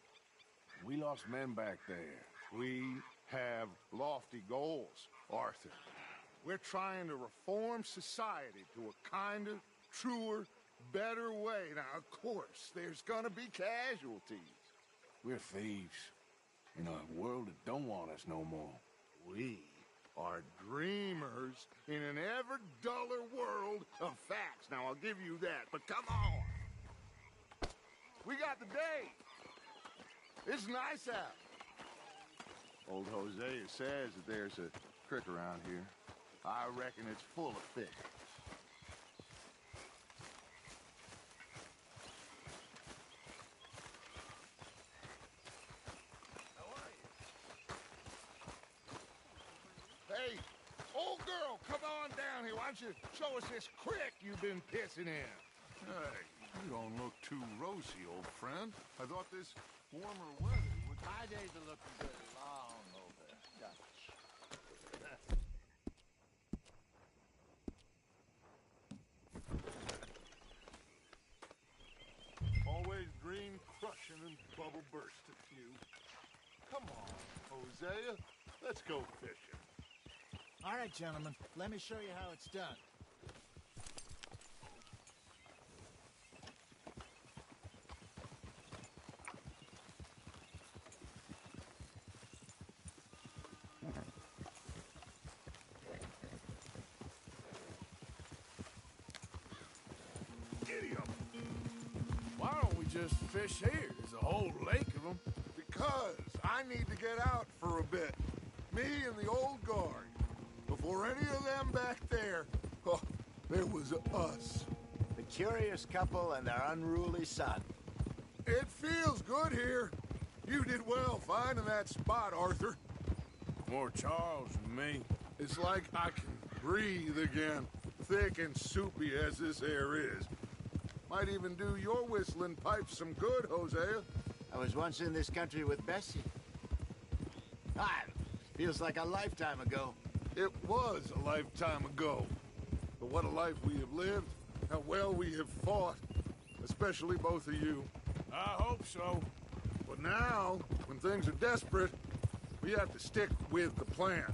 We lost men back there. We have lofty goals, Arthur. We're trying to reform society to a kinder, truer, better way. Now, of course, there's gonna be casualties. We're thieves in a world that don't want us no more. We are dreamers in an ever duller world of facts. Now, I'll give you that, but come on. We got the day. It's nice out. Old Hosea says that there's a creek around here. I reckon it's full of fish. Hey, old girl, come on down here. Why don't you show us this creek you've been pissing in? Hey, you don't look too rosy, old friend. I thought this warmer weather would... My days are looking good long over, Dutch. Always green crushing and bubble bursting, you. Come on, Hosea. Let's go fishing. All right, gentlemen. Let me show you how it's done. Giddy up. Why don't we just fish here? There's a whole lake of them. Because I need to get out for a bit. Me and the old guard. Before any of them back there, oh, there was us. The curious couple and their unruly son. It feels good here. You did well finding that spot, Arthur. More Charles than me. It's like I can breathe again, thick and soupy as this air is. Might even do your whistling pipes some good, Hosea. I was once in this country with Bessie. Feels like a lifetime ago. It was a lifetime ago. But what a life we have lived, how well we have fought. Especially both of you. I hope so. But now, when things are desperate, we have to stick with the plan.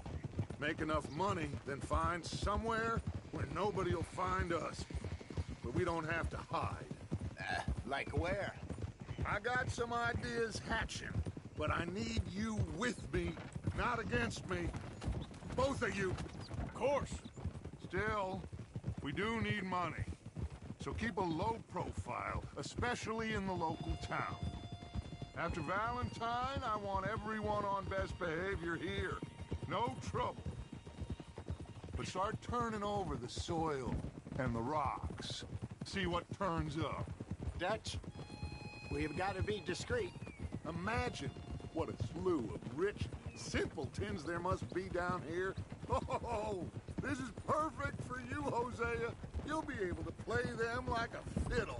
Make enough money, then find somewhere where nobody will find us. But we don't have to hide. Like where? I got some ideas hatching, but I need you with me, not against me. Both of you. Of course. Still, we do need money. So keep a low profile, especially in the local town. After Valentine, I want everyone on best behavior here. No trouble. But start turning over the soil and the rocks. See what turns up. Dutch, we've got to be discreet. Imagine what a slew of rich simpletons there must be down here. Oh, this is perfect for you, Hosea. You'll be able to play them like a fiddle.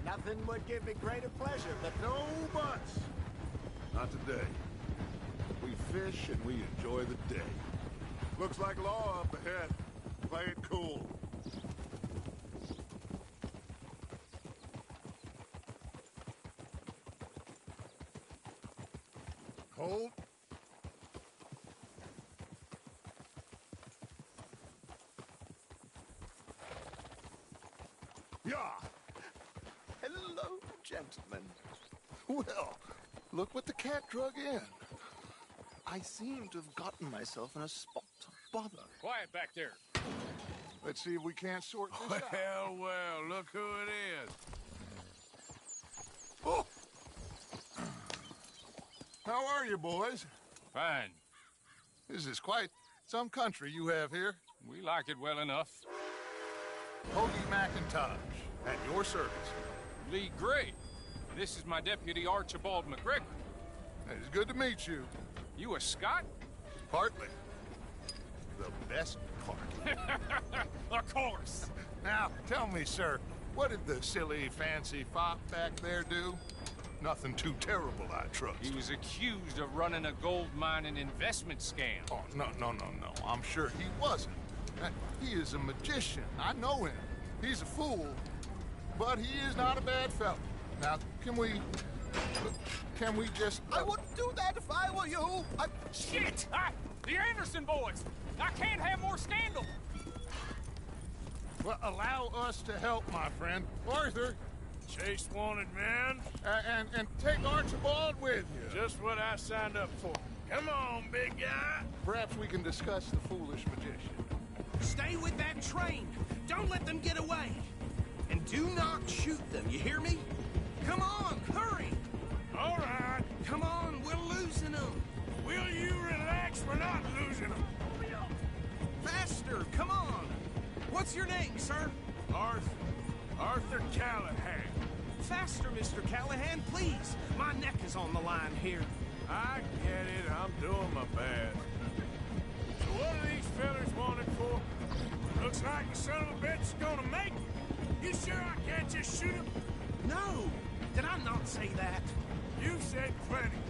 Nothing would give me greater pleasure, but... No buts. Not today. We fish and we enjoy the day. Looks like law up ahead. Play it cool. Hold. Yeah. Hello, gentlemen. Well, look what the cat drug in. I seem to have gotten myself in a spot of bother. Quiet back there. Let's see if we can't sort this out. Well, look who it is. Oh. How are you, boys? Fine. This is quite some country you have here. We like it well enough. Hoagie McIntosh, at your service. Lee Gray. This is my deputy, Archibald McGregor. It's good to meet you. You a Scot? Partly. The best part. Of course. Now, tell me, sir, What did the silly, fancy fop back there do? Nothing too terrible, I trust. He was accused of running a gold mining investment scam. Oh, no. I'm sure he wasn't. He is a magician. I know him. He's a fool, but he is not a bad fellow. Now, can we just... I wouldn't do that if I were you. Shit! The Anderson boys! I can't have more scandal! Well, allow us to help, my friend. Arthur! Chase wanted man. And take Archibald with you. Just what I signed up for. Come on, big guy. Perhaps we can discuss the foolish magician. Stay with that train. Don't let them get away. And do not shoot them, you hear me? Come on, hurry! All right. Come on, we're losing them. Will you relax? We're not losing them. Faster, come on. What's your name, sir? Arthur Callahan. Faster, Mr. Callahan, please. My neck is on the line here. I get it. I'm doing my best. So what are these fellas wanted for? Looks like the son of a bitch is gonna make it. You sure I can't just shoot him? No. Did I not say that? You said plenty.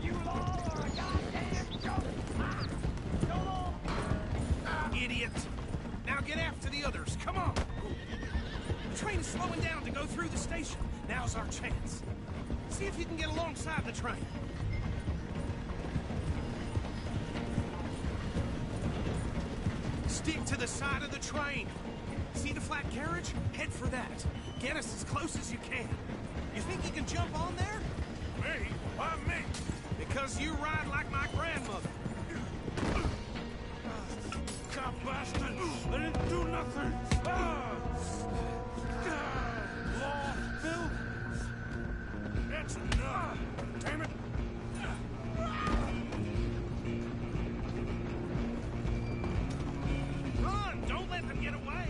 You all are a goddamn joke. Go on. Idiot. Now get after the others. Come on. The train is slowing down to go through the station. Now's our chance. See if you can get alongside the train. Stick to the side of the train. See the flat carriage? Head for that. Get us as close as you can. You think you can jump on there? Me? Why me? Because you ride like my grandmother. Cop bastard! I didn't do nothing! Law, Bill? That's enough! Damn it! Run! Don't let them get away!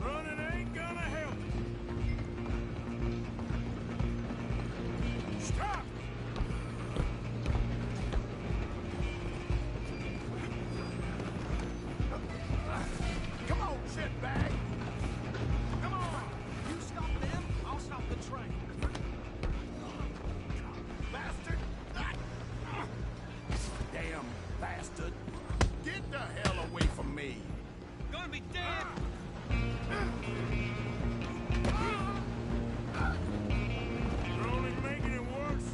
Running ain't gonna help. Stop! Come on, shitbag! Come on! You stop them, I'll stop the train. Bastard! Damn bastard! Get the hell away from me! Gonna be dead! You're only making it worse.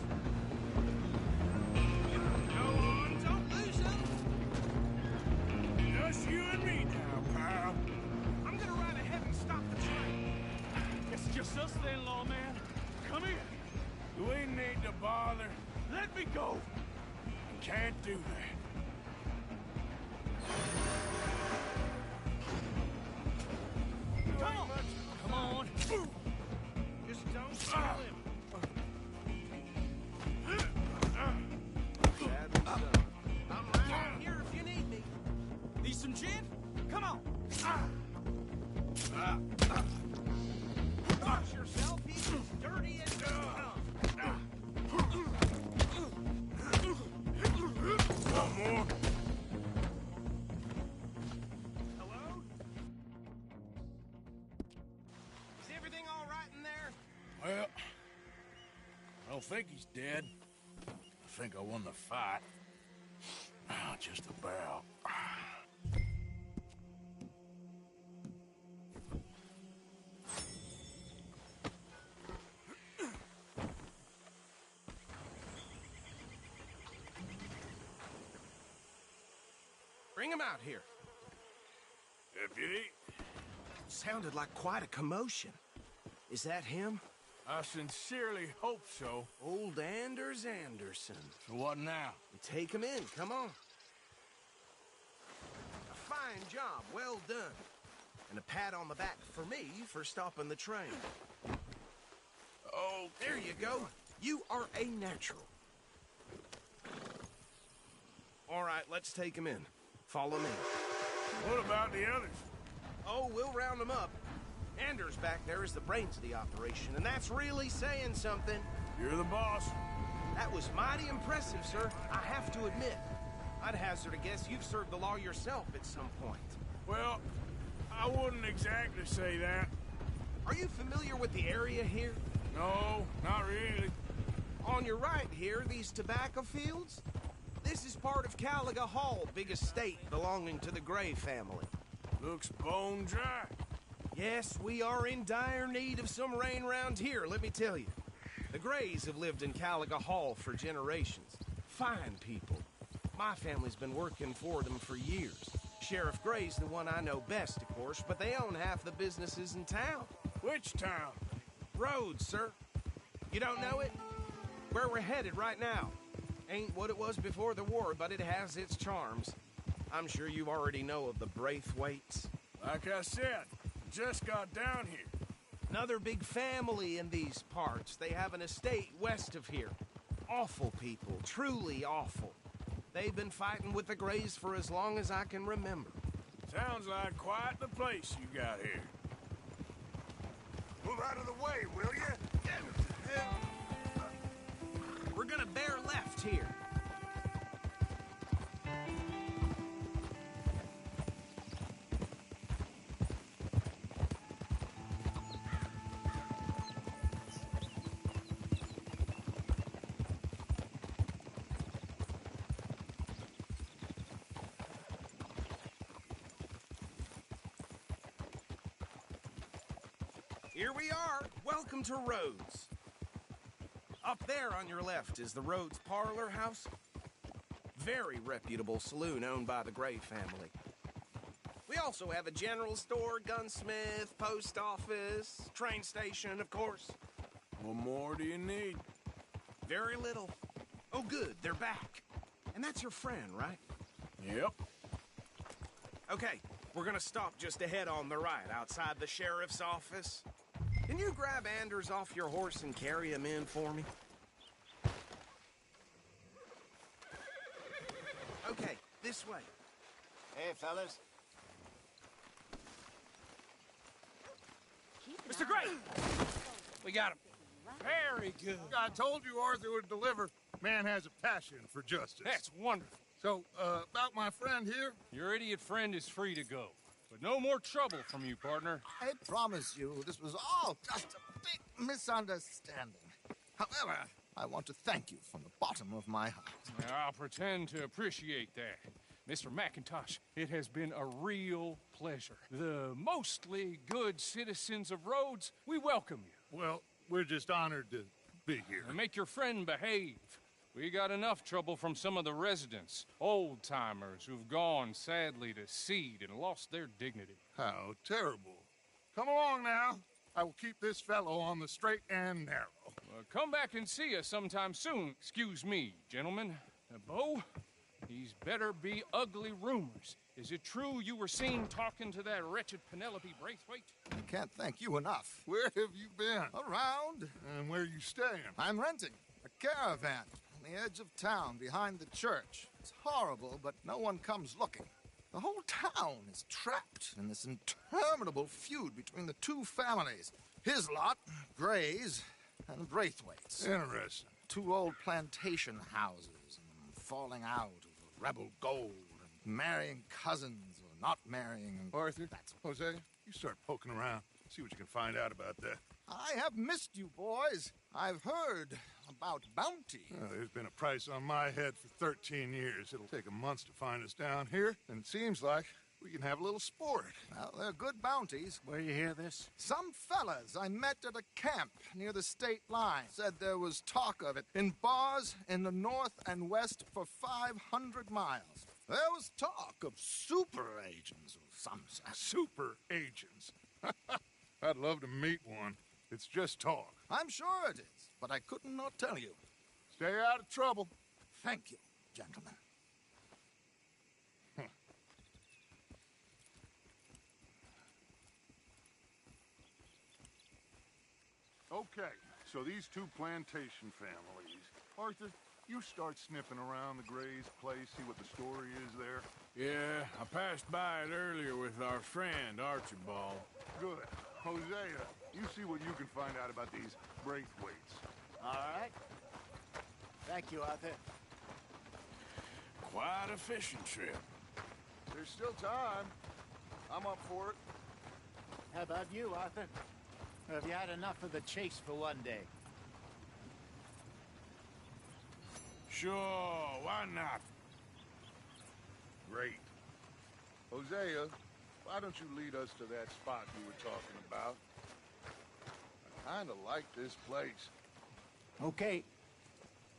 Go on, don't lose them! Just you and me now, pal. I'm gonna ride ahead and stop the train. It's just us then, lawman. Come here. We need to bother. Let me go. Can't do that. Come on! Come on! Just don't kill him. I'm right here if you need me. Need some gin? Come on! Watch yourself, he's as dirty as you come. One more. Hello? Is everything all right in there? Well, I don't think he's dead. I think I won the fight. Just about. Bring him out here. Deputy? Sounded like quite a commotion. Is that him? I sincerely hope so. Old Anders Anderson. So what now? Take him in, come on. A fine job, well done. And a pat on the back for me for stopping the train. Oh, there you go. You are a natural. All right, let's take him in. Follow me. What about the others? Oh, we'll round them up. Anders back there is the brains of the operation, and that's really saying something. You're the boss. That was mighty impressive, sir. I have to admit. I'd hazard a guess you've served the law yourself at some point. Well, I wouldn't exactly say that. Are you familiar with the area here? No, not really. On your right here, these tobacco fields? This is part of Caliga Hall, big estate belonging to the Gray family. Looks bone dry. Yes, we are in dire need of some rain round here, let me tell you. The Grays have lived in Caliga Hall for generations. Fine people. My family's been working for them for years. Sheriff Gray's the one I know best, of course, but they own half the businesses in town. Which town? Rhodes, sir. You don't know it? Where we're headed right now. Ain't what it was before the war, but it has its charms. I'm sure you already know of the Braithwaites. Like I said, just got down here. Another big family in these parts. They have an estate west of here. Awful people, truly awful. They've been fighting with the Grays for as long as I can remember. Sounds like quite the place you got here. Move out of the way, will you? We're gonna bear left here. Here we are. Welcome to Rhodes. Up there on your left is the Rhodes Parlor House. Very reputable saloon owned by the Gray family. We also have a general store, gunsmith, post office, train station, of course. What more do you need? Very little. Oh, good, they're back. And that's your friend, right? Yep. Okay, we're gonna stop just ahead on the right, outside the sheriff's office. Can you grab Anders off your horse and carry him in for me? Okay, this way. Hey, fellas. Mr. Gray! We got him. Very good. I told you Arthur would deliver. Man has a passion for justice. That's wonderful. So, about my friend here? Your idiot friend is free to go. But no more trouble from you, partner. I promise you, this was all just a big misunderstanding. However, I want to thank you from the bottom of my heart. I'll pretend to appreciate that. Mr. McIntosh, it has been a real pleasure. The mostly good citizens of Rhodes, we welcome you. Well, we're just honored to be here. And make your friend behave. We got enough trouble from some of the residents, old-timers who've gone, sadly, to seed and lost their dignity. How terrible. Come along now. I will keep this fellow on the straight and narrow. Come back and see us sometime soon. Excuse me, gentlemen. Bo, these better be ugly rumors. Is it true you were seen talking to that wretched Penelope Braithwaite? I can't thank you enough. Where have you been? Around. And where are you staying? I'm renting a caravan on the edge of town behind the church. It's horrible, but no one comes looking. The whole town is trapped in this interminable feud between the two families. His lot, Gray's, and Braithwaite's. Interesting. Two old plantation houses, and falling out over rebel gold, and marrying cousins or not marrying. And Arthur, Jose, you start poking around. See what you can find out about that. I have missed you, boys. I've heard about bounty. There's been a price on my head for 13 years. It'll take a month to find us down here, and it seems like we can have a little sport. Well, they're good bounties. Where you hear this? Some fellas I met at a camp near the state line said there was talk of it in bars in the north and west for 500 miles. There was talk of super agents of some sort. Super agents? I'd love to meet one. It's just talk. I'm sure it is, but I couldn't not tell you. Stay out of trouble. Thank you, gentlemen. Okay, so these two plantation families. Arthur, you start sniffing around the Gray's place, see what the story is there. Yeah, I passed by it earlier with our friend, Archibald. Good. Hosea, you see what you can find out about these Braithwaites. All right. Thank you, Arthur. Quite a fishing trip. There's still time. I'm up for it. How about you, Arthur? Or have you had enough of the chase for one day? Sure, why not? Great. Hosea, why don't you lead us to that spot you were talking about? I kinda like this place. Okay.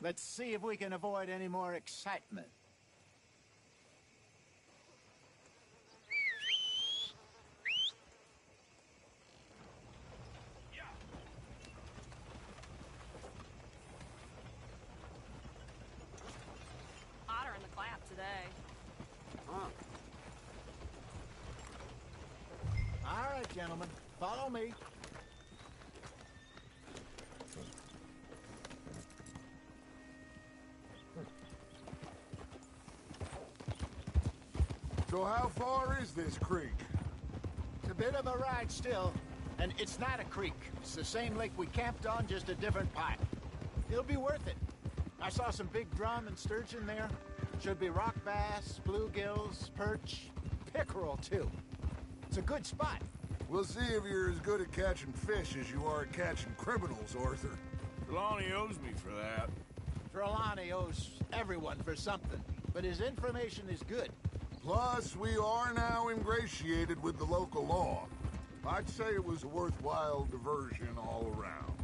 Let's see if we can avoid any more excitement. Hotter in the clap today. Huh. All right, gentlemen. Follow me. So how far is this creek? It's a bit of a ride still, and it's not a creek. It's the same lake we camped on, just a different pipe. It'll be worth it. I saw some big drum and sturgeon there. Should be rock bass, bluegills, perch, pickerel, too. It's a good spot. We'll see if you're as good at catching fish as you are at catching criminals, Arthur. Trelawney owes me for that. Trelawney owes everyone for something, but his information is good. Plus, we are now ingratiated with the local law. I'd say it was a worthwhile diversion all around.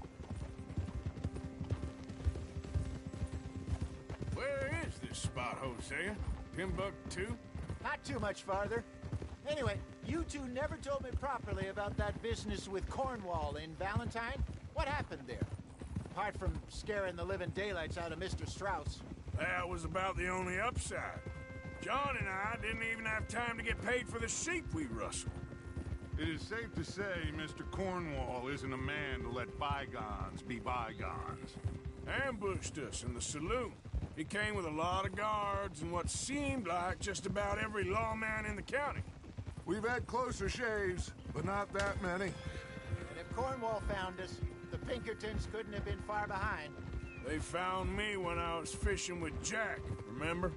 Where is this spot, Hosea? Timbuktu? Not too much farther. Anyway, you two never told me properly about that business with Cornwall in Valentine. What happened there? Apart from scaring the living daylights out of Mr. Strauss. That was about the only upside. John and I didn't even have time to get paid for the sheep we rustled. It is safe to say Mr. Cornwall isn't a man to let bygones be bygones. Ambushed us in the saloon. He came with a lot of guards and what seemed like just about every lawman in the county. We've had closer shaves, but not that many. And if Cornwall found us, the Pinkertons couldn't have been far behind. They found me when I was fishing with Jack, remember?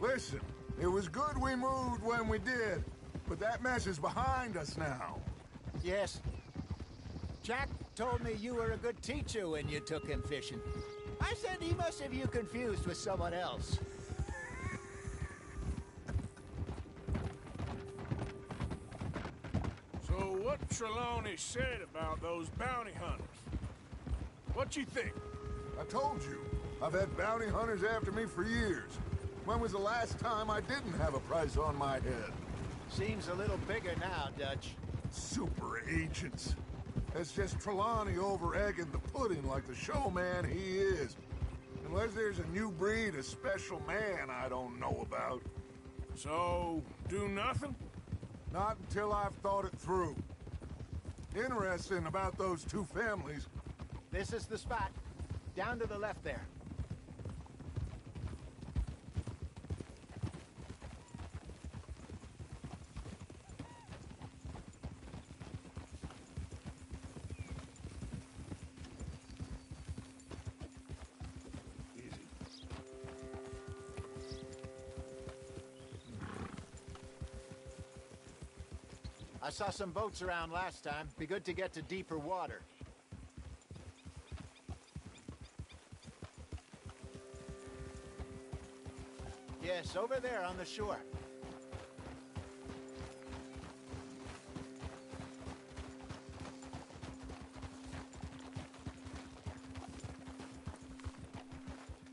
Listen, it was good we moved when we did, but that mess is behind us now. Yes. Jack told me you were a good teacher when you took him fishing. I said he must have you confused with someone else. So what Trelawney said about those bounty hunters? What you think? I told you, I've had bounty hunters after me for years. When was the last time I didn't have a price on my head? Seems a little bigger now, Dutch. Super agents. That's just Trelawney over-egging the pudding like the showman he is. Unless there's a new breed of special man I don't know about. So, do nothing? Not until I've thought it through. Interesting about those two families. This is the spot. Down to the left there. I saw some boats around last time. Be good to get to deeper water. Yes, over there on the shore.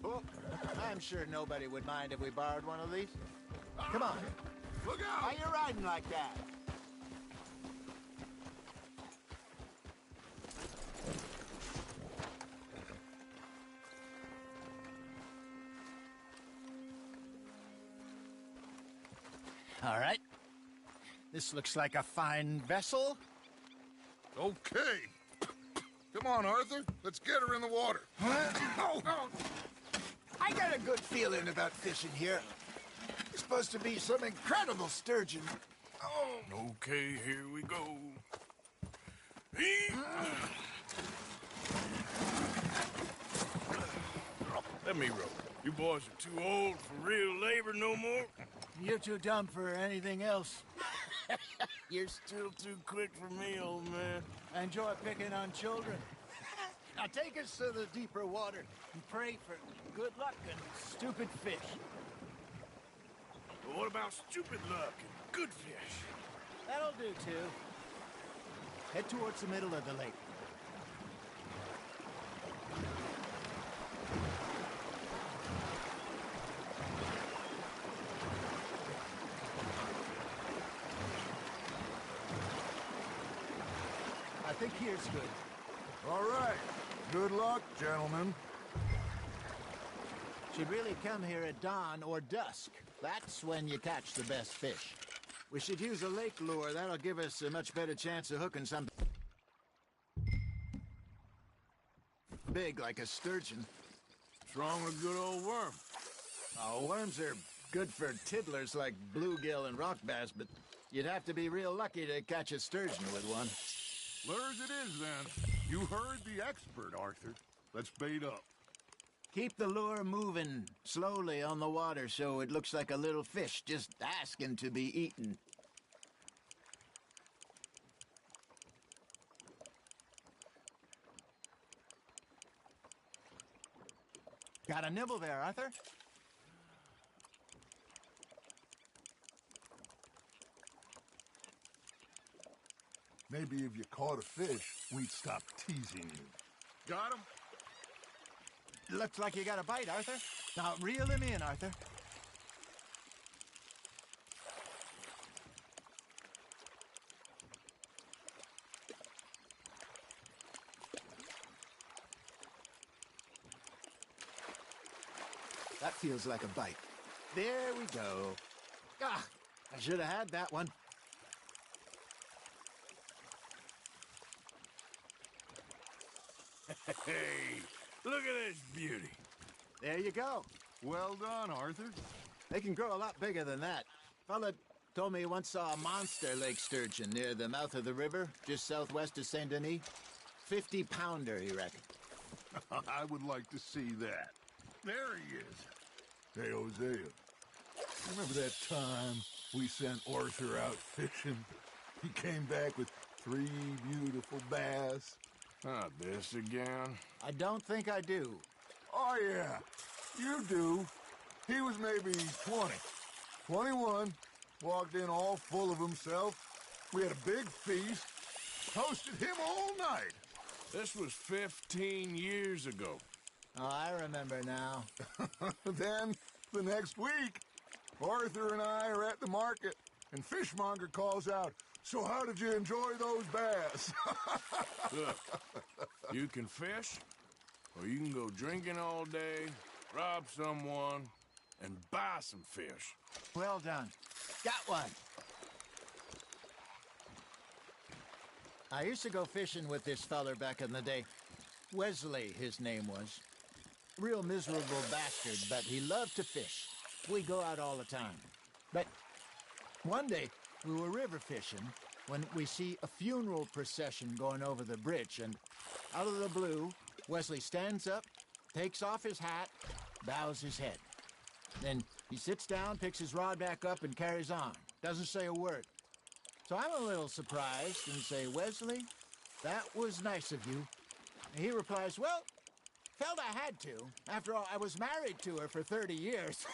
Oh, I'm sure nobody would mind if we borrowed one of these. Come on. Look out! Why you riding like that? All right. This looks like a fine vessel. Okay. Come on, Arthur. Let's get her in the water. Oh. I got a good feeling about fishing here. It's supposed to be some incredible sturgeon. Oh. Okay, here we go. Let me row. You boys are too old for real labor no more. You're too dumb for anything else. You're still too quick for me, old man. Enjoy picking on children. Now take us to the deeper water and pray for good luck and stupid fish. But what about stupid luck and good fish? That'll do, too. Head towards the middle of the lake. I think here's good. All right. Good luck, gentlemen. Should really come here at dawn or dusk. That's when you catch the best fish. We should use a lake lure. That'll give us a much better chance of hooking something big like a sturgeon. What's wrong with a good old worm? Oh, worms are good for tiddlers like bluegill and rock bass, but you'd have to be real lucky to catch a sturgeon with one. Lures it is, then. You heard the expert, Arthur. Let's bait up. Keep the lure moving slowly on the water so it looks like a little fish just asking to be eaten. Got a nibble there, Arthur? Maybe if you caught a fish, we'd stop teasing you. Got him? Looks like you got a bite, Arthur. Now, reel him in, Arthur. That feels like a bite. There we go. Ah, I should have had that one. Hey, look at this beauty. There you go. Well done, Arthur. They can grow a lot bigger than that. Fella told me he once saw a monster lake sturgeon near the mouth of the river, just southwest of Saint Denis. 50-pounder, he reckoned. I would like to see that. There he is. Hey, Hosea. Remember that time we sent Arthur out fishing? He came back with 3 beautiful bass. Not this again. I don't think I do. Oh, yeah. You do. He was maybe 20. 21. Walked in all full of himself. We had a big feast. Toasted him all night. This was 15 years ago. Oh, I remember now. Then, the next week, Arthur and I are at the market, and Fishmonger calls out, "So how did you enjoy those bass?" Look, you can fish, or you can go drinking all day, rob someone, and buy some fish. Well done. Got one. I used to go fishing with this feller back in the day. Wesley, his name was. Real miserable bastard, but he loved to fish. We go out all the time. But one day, we were river fishing when we see a funeral procession going over the bridge, and out of the blue, Wesley stands up, takes off his hat, bows his head. Then he sits down, picks his rod back up, and carries on. Doesn't say a word. So I'm a little surprised and say, "Wesley, that was nice of you." And he replies, "Well, felt I had to. After all, I was married to her for 30 years.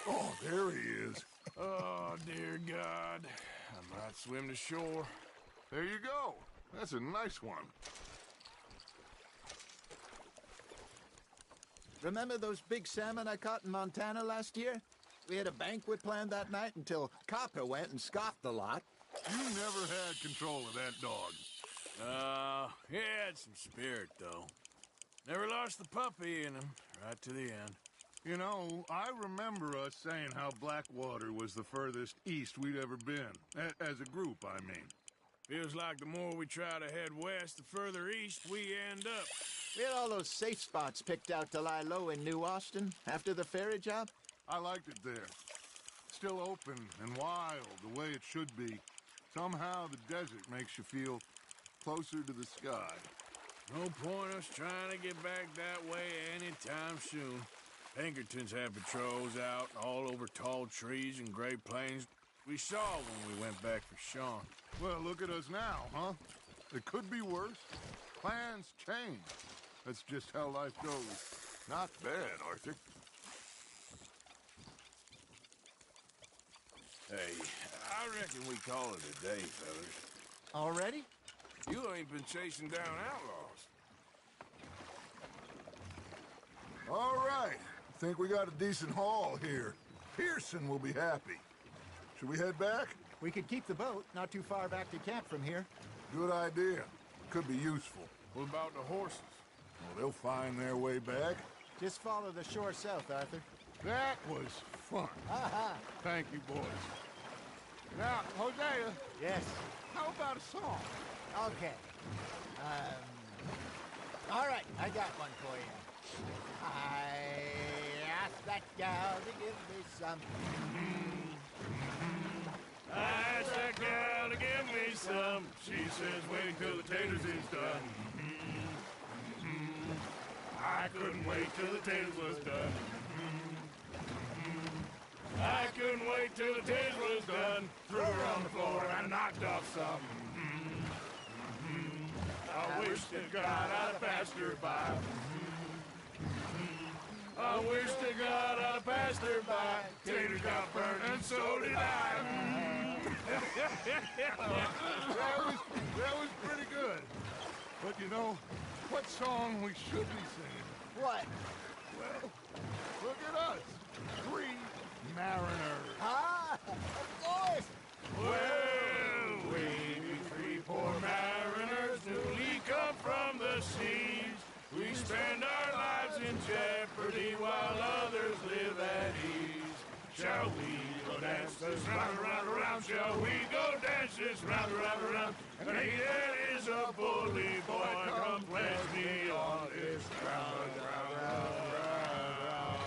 Oh, there he is. Oh, dear God. I might swim to shore. There you go. That's a nice one. Remember those big salmon I caught in Montana last year? We had a banquet planned that night until Copper went and scoffed the lot. You never had control of that dog. He had some spirit, though. Never lost the puppy in him, right to the end. You know, I remember us saying how Blackwater was the furthest east we'd ever been. As a group, I mean. Feels like the more we try to head west, the further east we end up. We had all those safe spots picked out to lie low in New Austin after the ferry job. I liked it there. Still open and wild, the way it should be. Somehow the desert makes you feel closer to the sky. No point us trying to get back that way anytime soon. Pinkertons have patrols out all over tall trees and Great Plains. We saw when we went back for Sean. Well, look at us now, huh? It could be worse. Plans change. That's just how life goes. Not bad, Arthur. Hey, I reckon we call it a day, fellas. Already? You ain't been chasing down outlaws. All right. I think we got a decent haul here. Pearson will be happy. Should we head back? We could keep the boat not too far back to camp from here. Good idea. Could be useful. What about the horses? Well, they'll find their way back. Just follow the shore south, Arthur. That was fun. Thank you, boys. Now, Hosea. Yes? How about a song? Okay. All right, I got one for you. I asked that gal to give me some. I asked that gal to give me some. She says wait till the taters is done. I couldn't wait till the taters was done. I couldn't wait till the taters was done. Threw her on the floor and I knocked off some. I wish to God I'd have passed her by. I wish to God I'd have passed her by. Taters got burned and so did I. that was pretty good. But you know, what song we should be singing? What? Well, look at us. 3 mariners. Ah, of course. Well, we be 3 poor mariners newly come from the seas. We spend our lives in jeopardy while others live at ease. Shall we go dance this round, around, around? Shall we go dance this round, around, around? And he that is a bully boy, come pledge me on this ground, ground, ground, ground.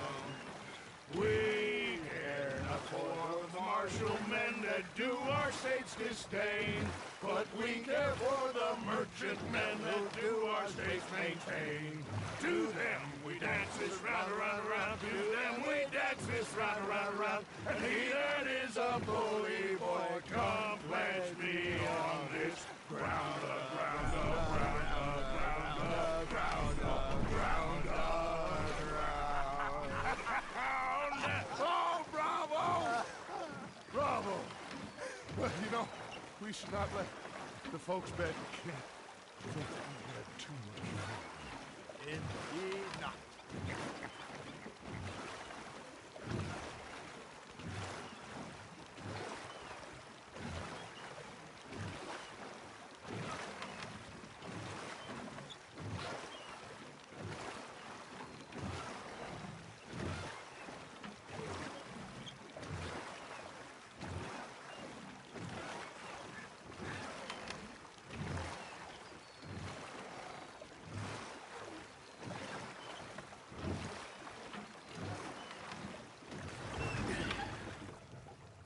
We care not for the martial men that do our state's disdain, but we care for the merchant men that do our state's maintain. To them we dance this round, around, around. To them we dance this round, around, around. And he that is a bully boy, come pledge me on this ground, ground, ground, ground, ground, ground, ground. Oh, bravo! Bravo! Well, you know, we should not let the folks back in camp think that we had too much fun. Indeed not.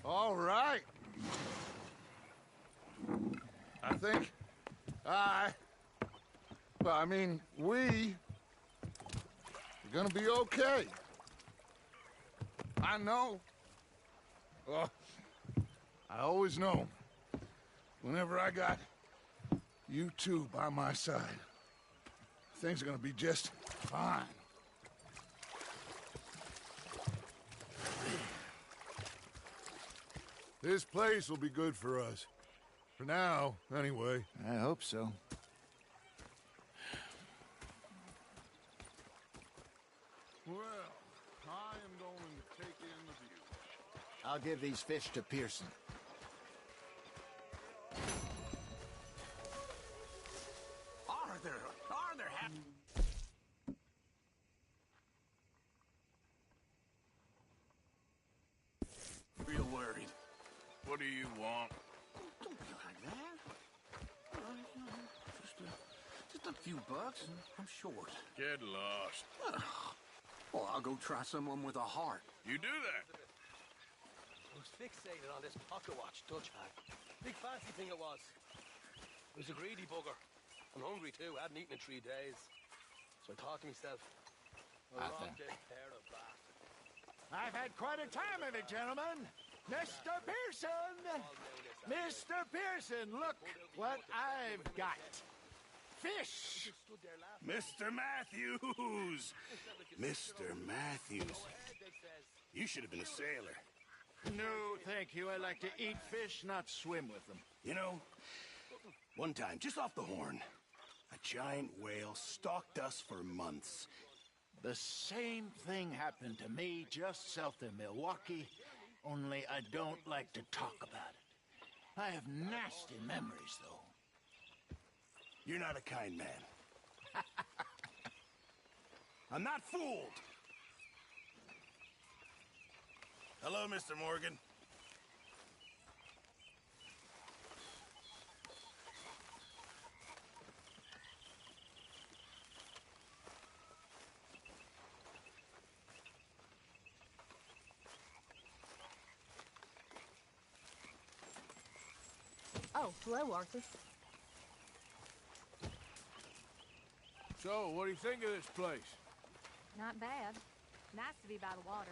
All right. I think we are gonna be okay. I know. I always know. Whenever I got you two by my side, things are gonna be just fine. This place will be good for us. For now, anyway. I hope so. Well, I am going to take in the view. I'll give these fish to Pearson. Arthur, Real worried. What do you want? don't be like that. Just a few bucks and I'm short. Get lost. Well, I'll go try someone with a heart. You do that. I was fixated on this pocket watch Dutch had. Big fancy thing it was. It was a greedy bugger. I'm hungry too. I hadn't eaten in 3 days. So I thought to myself, a rocket pair of bastards. I've had quite a time of it, gentlemen. Mr. Pearson! Mr. Pearson, look what I've got. Fish! Mr. Matthews! Mr. Matthews. You should have been a sailor. No, thank you. I like to eat fish, not swim with them. You know, one time, just off the horn, a giant whale stalked us for months. The same thing happened to me just south of Milwaukee, only I don't like to talk about it. I have nasty memories, though. You're not a kind man. I'm not fooled. Hello, Mr. Morgan. Oh, hello, Arthur. So, what do you think of this place? Not bad. Nice to be by the water.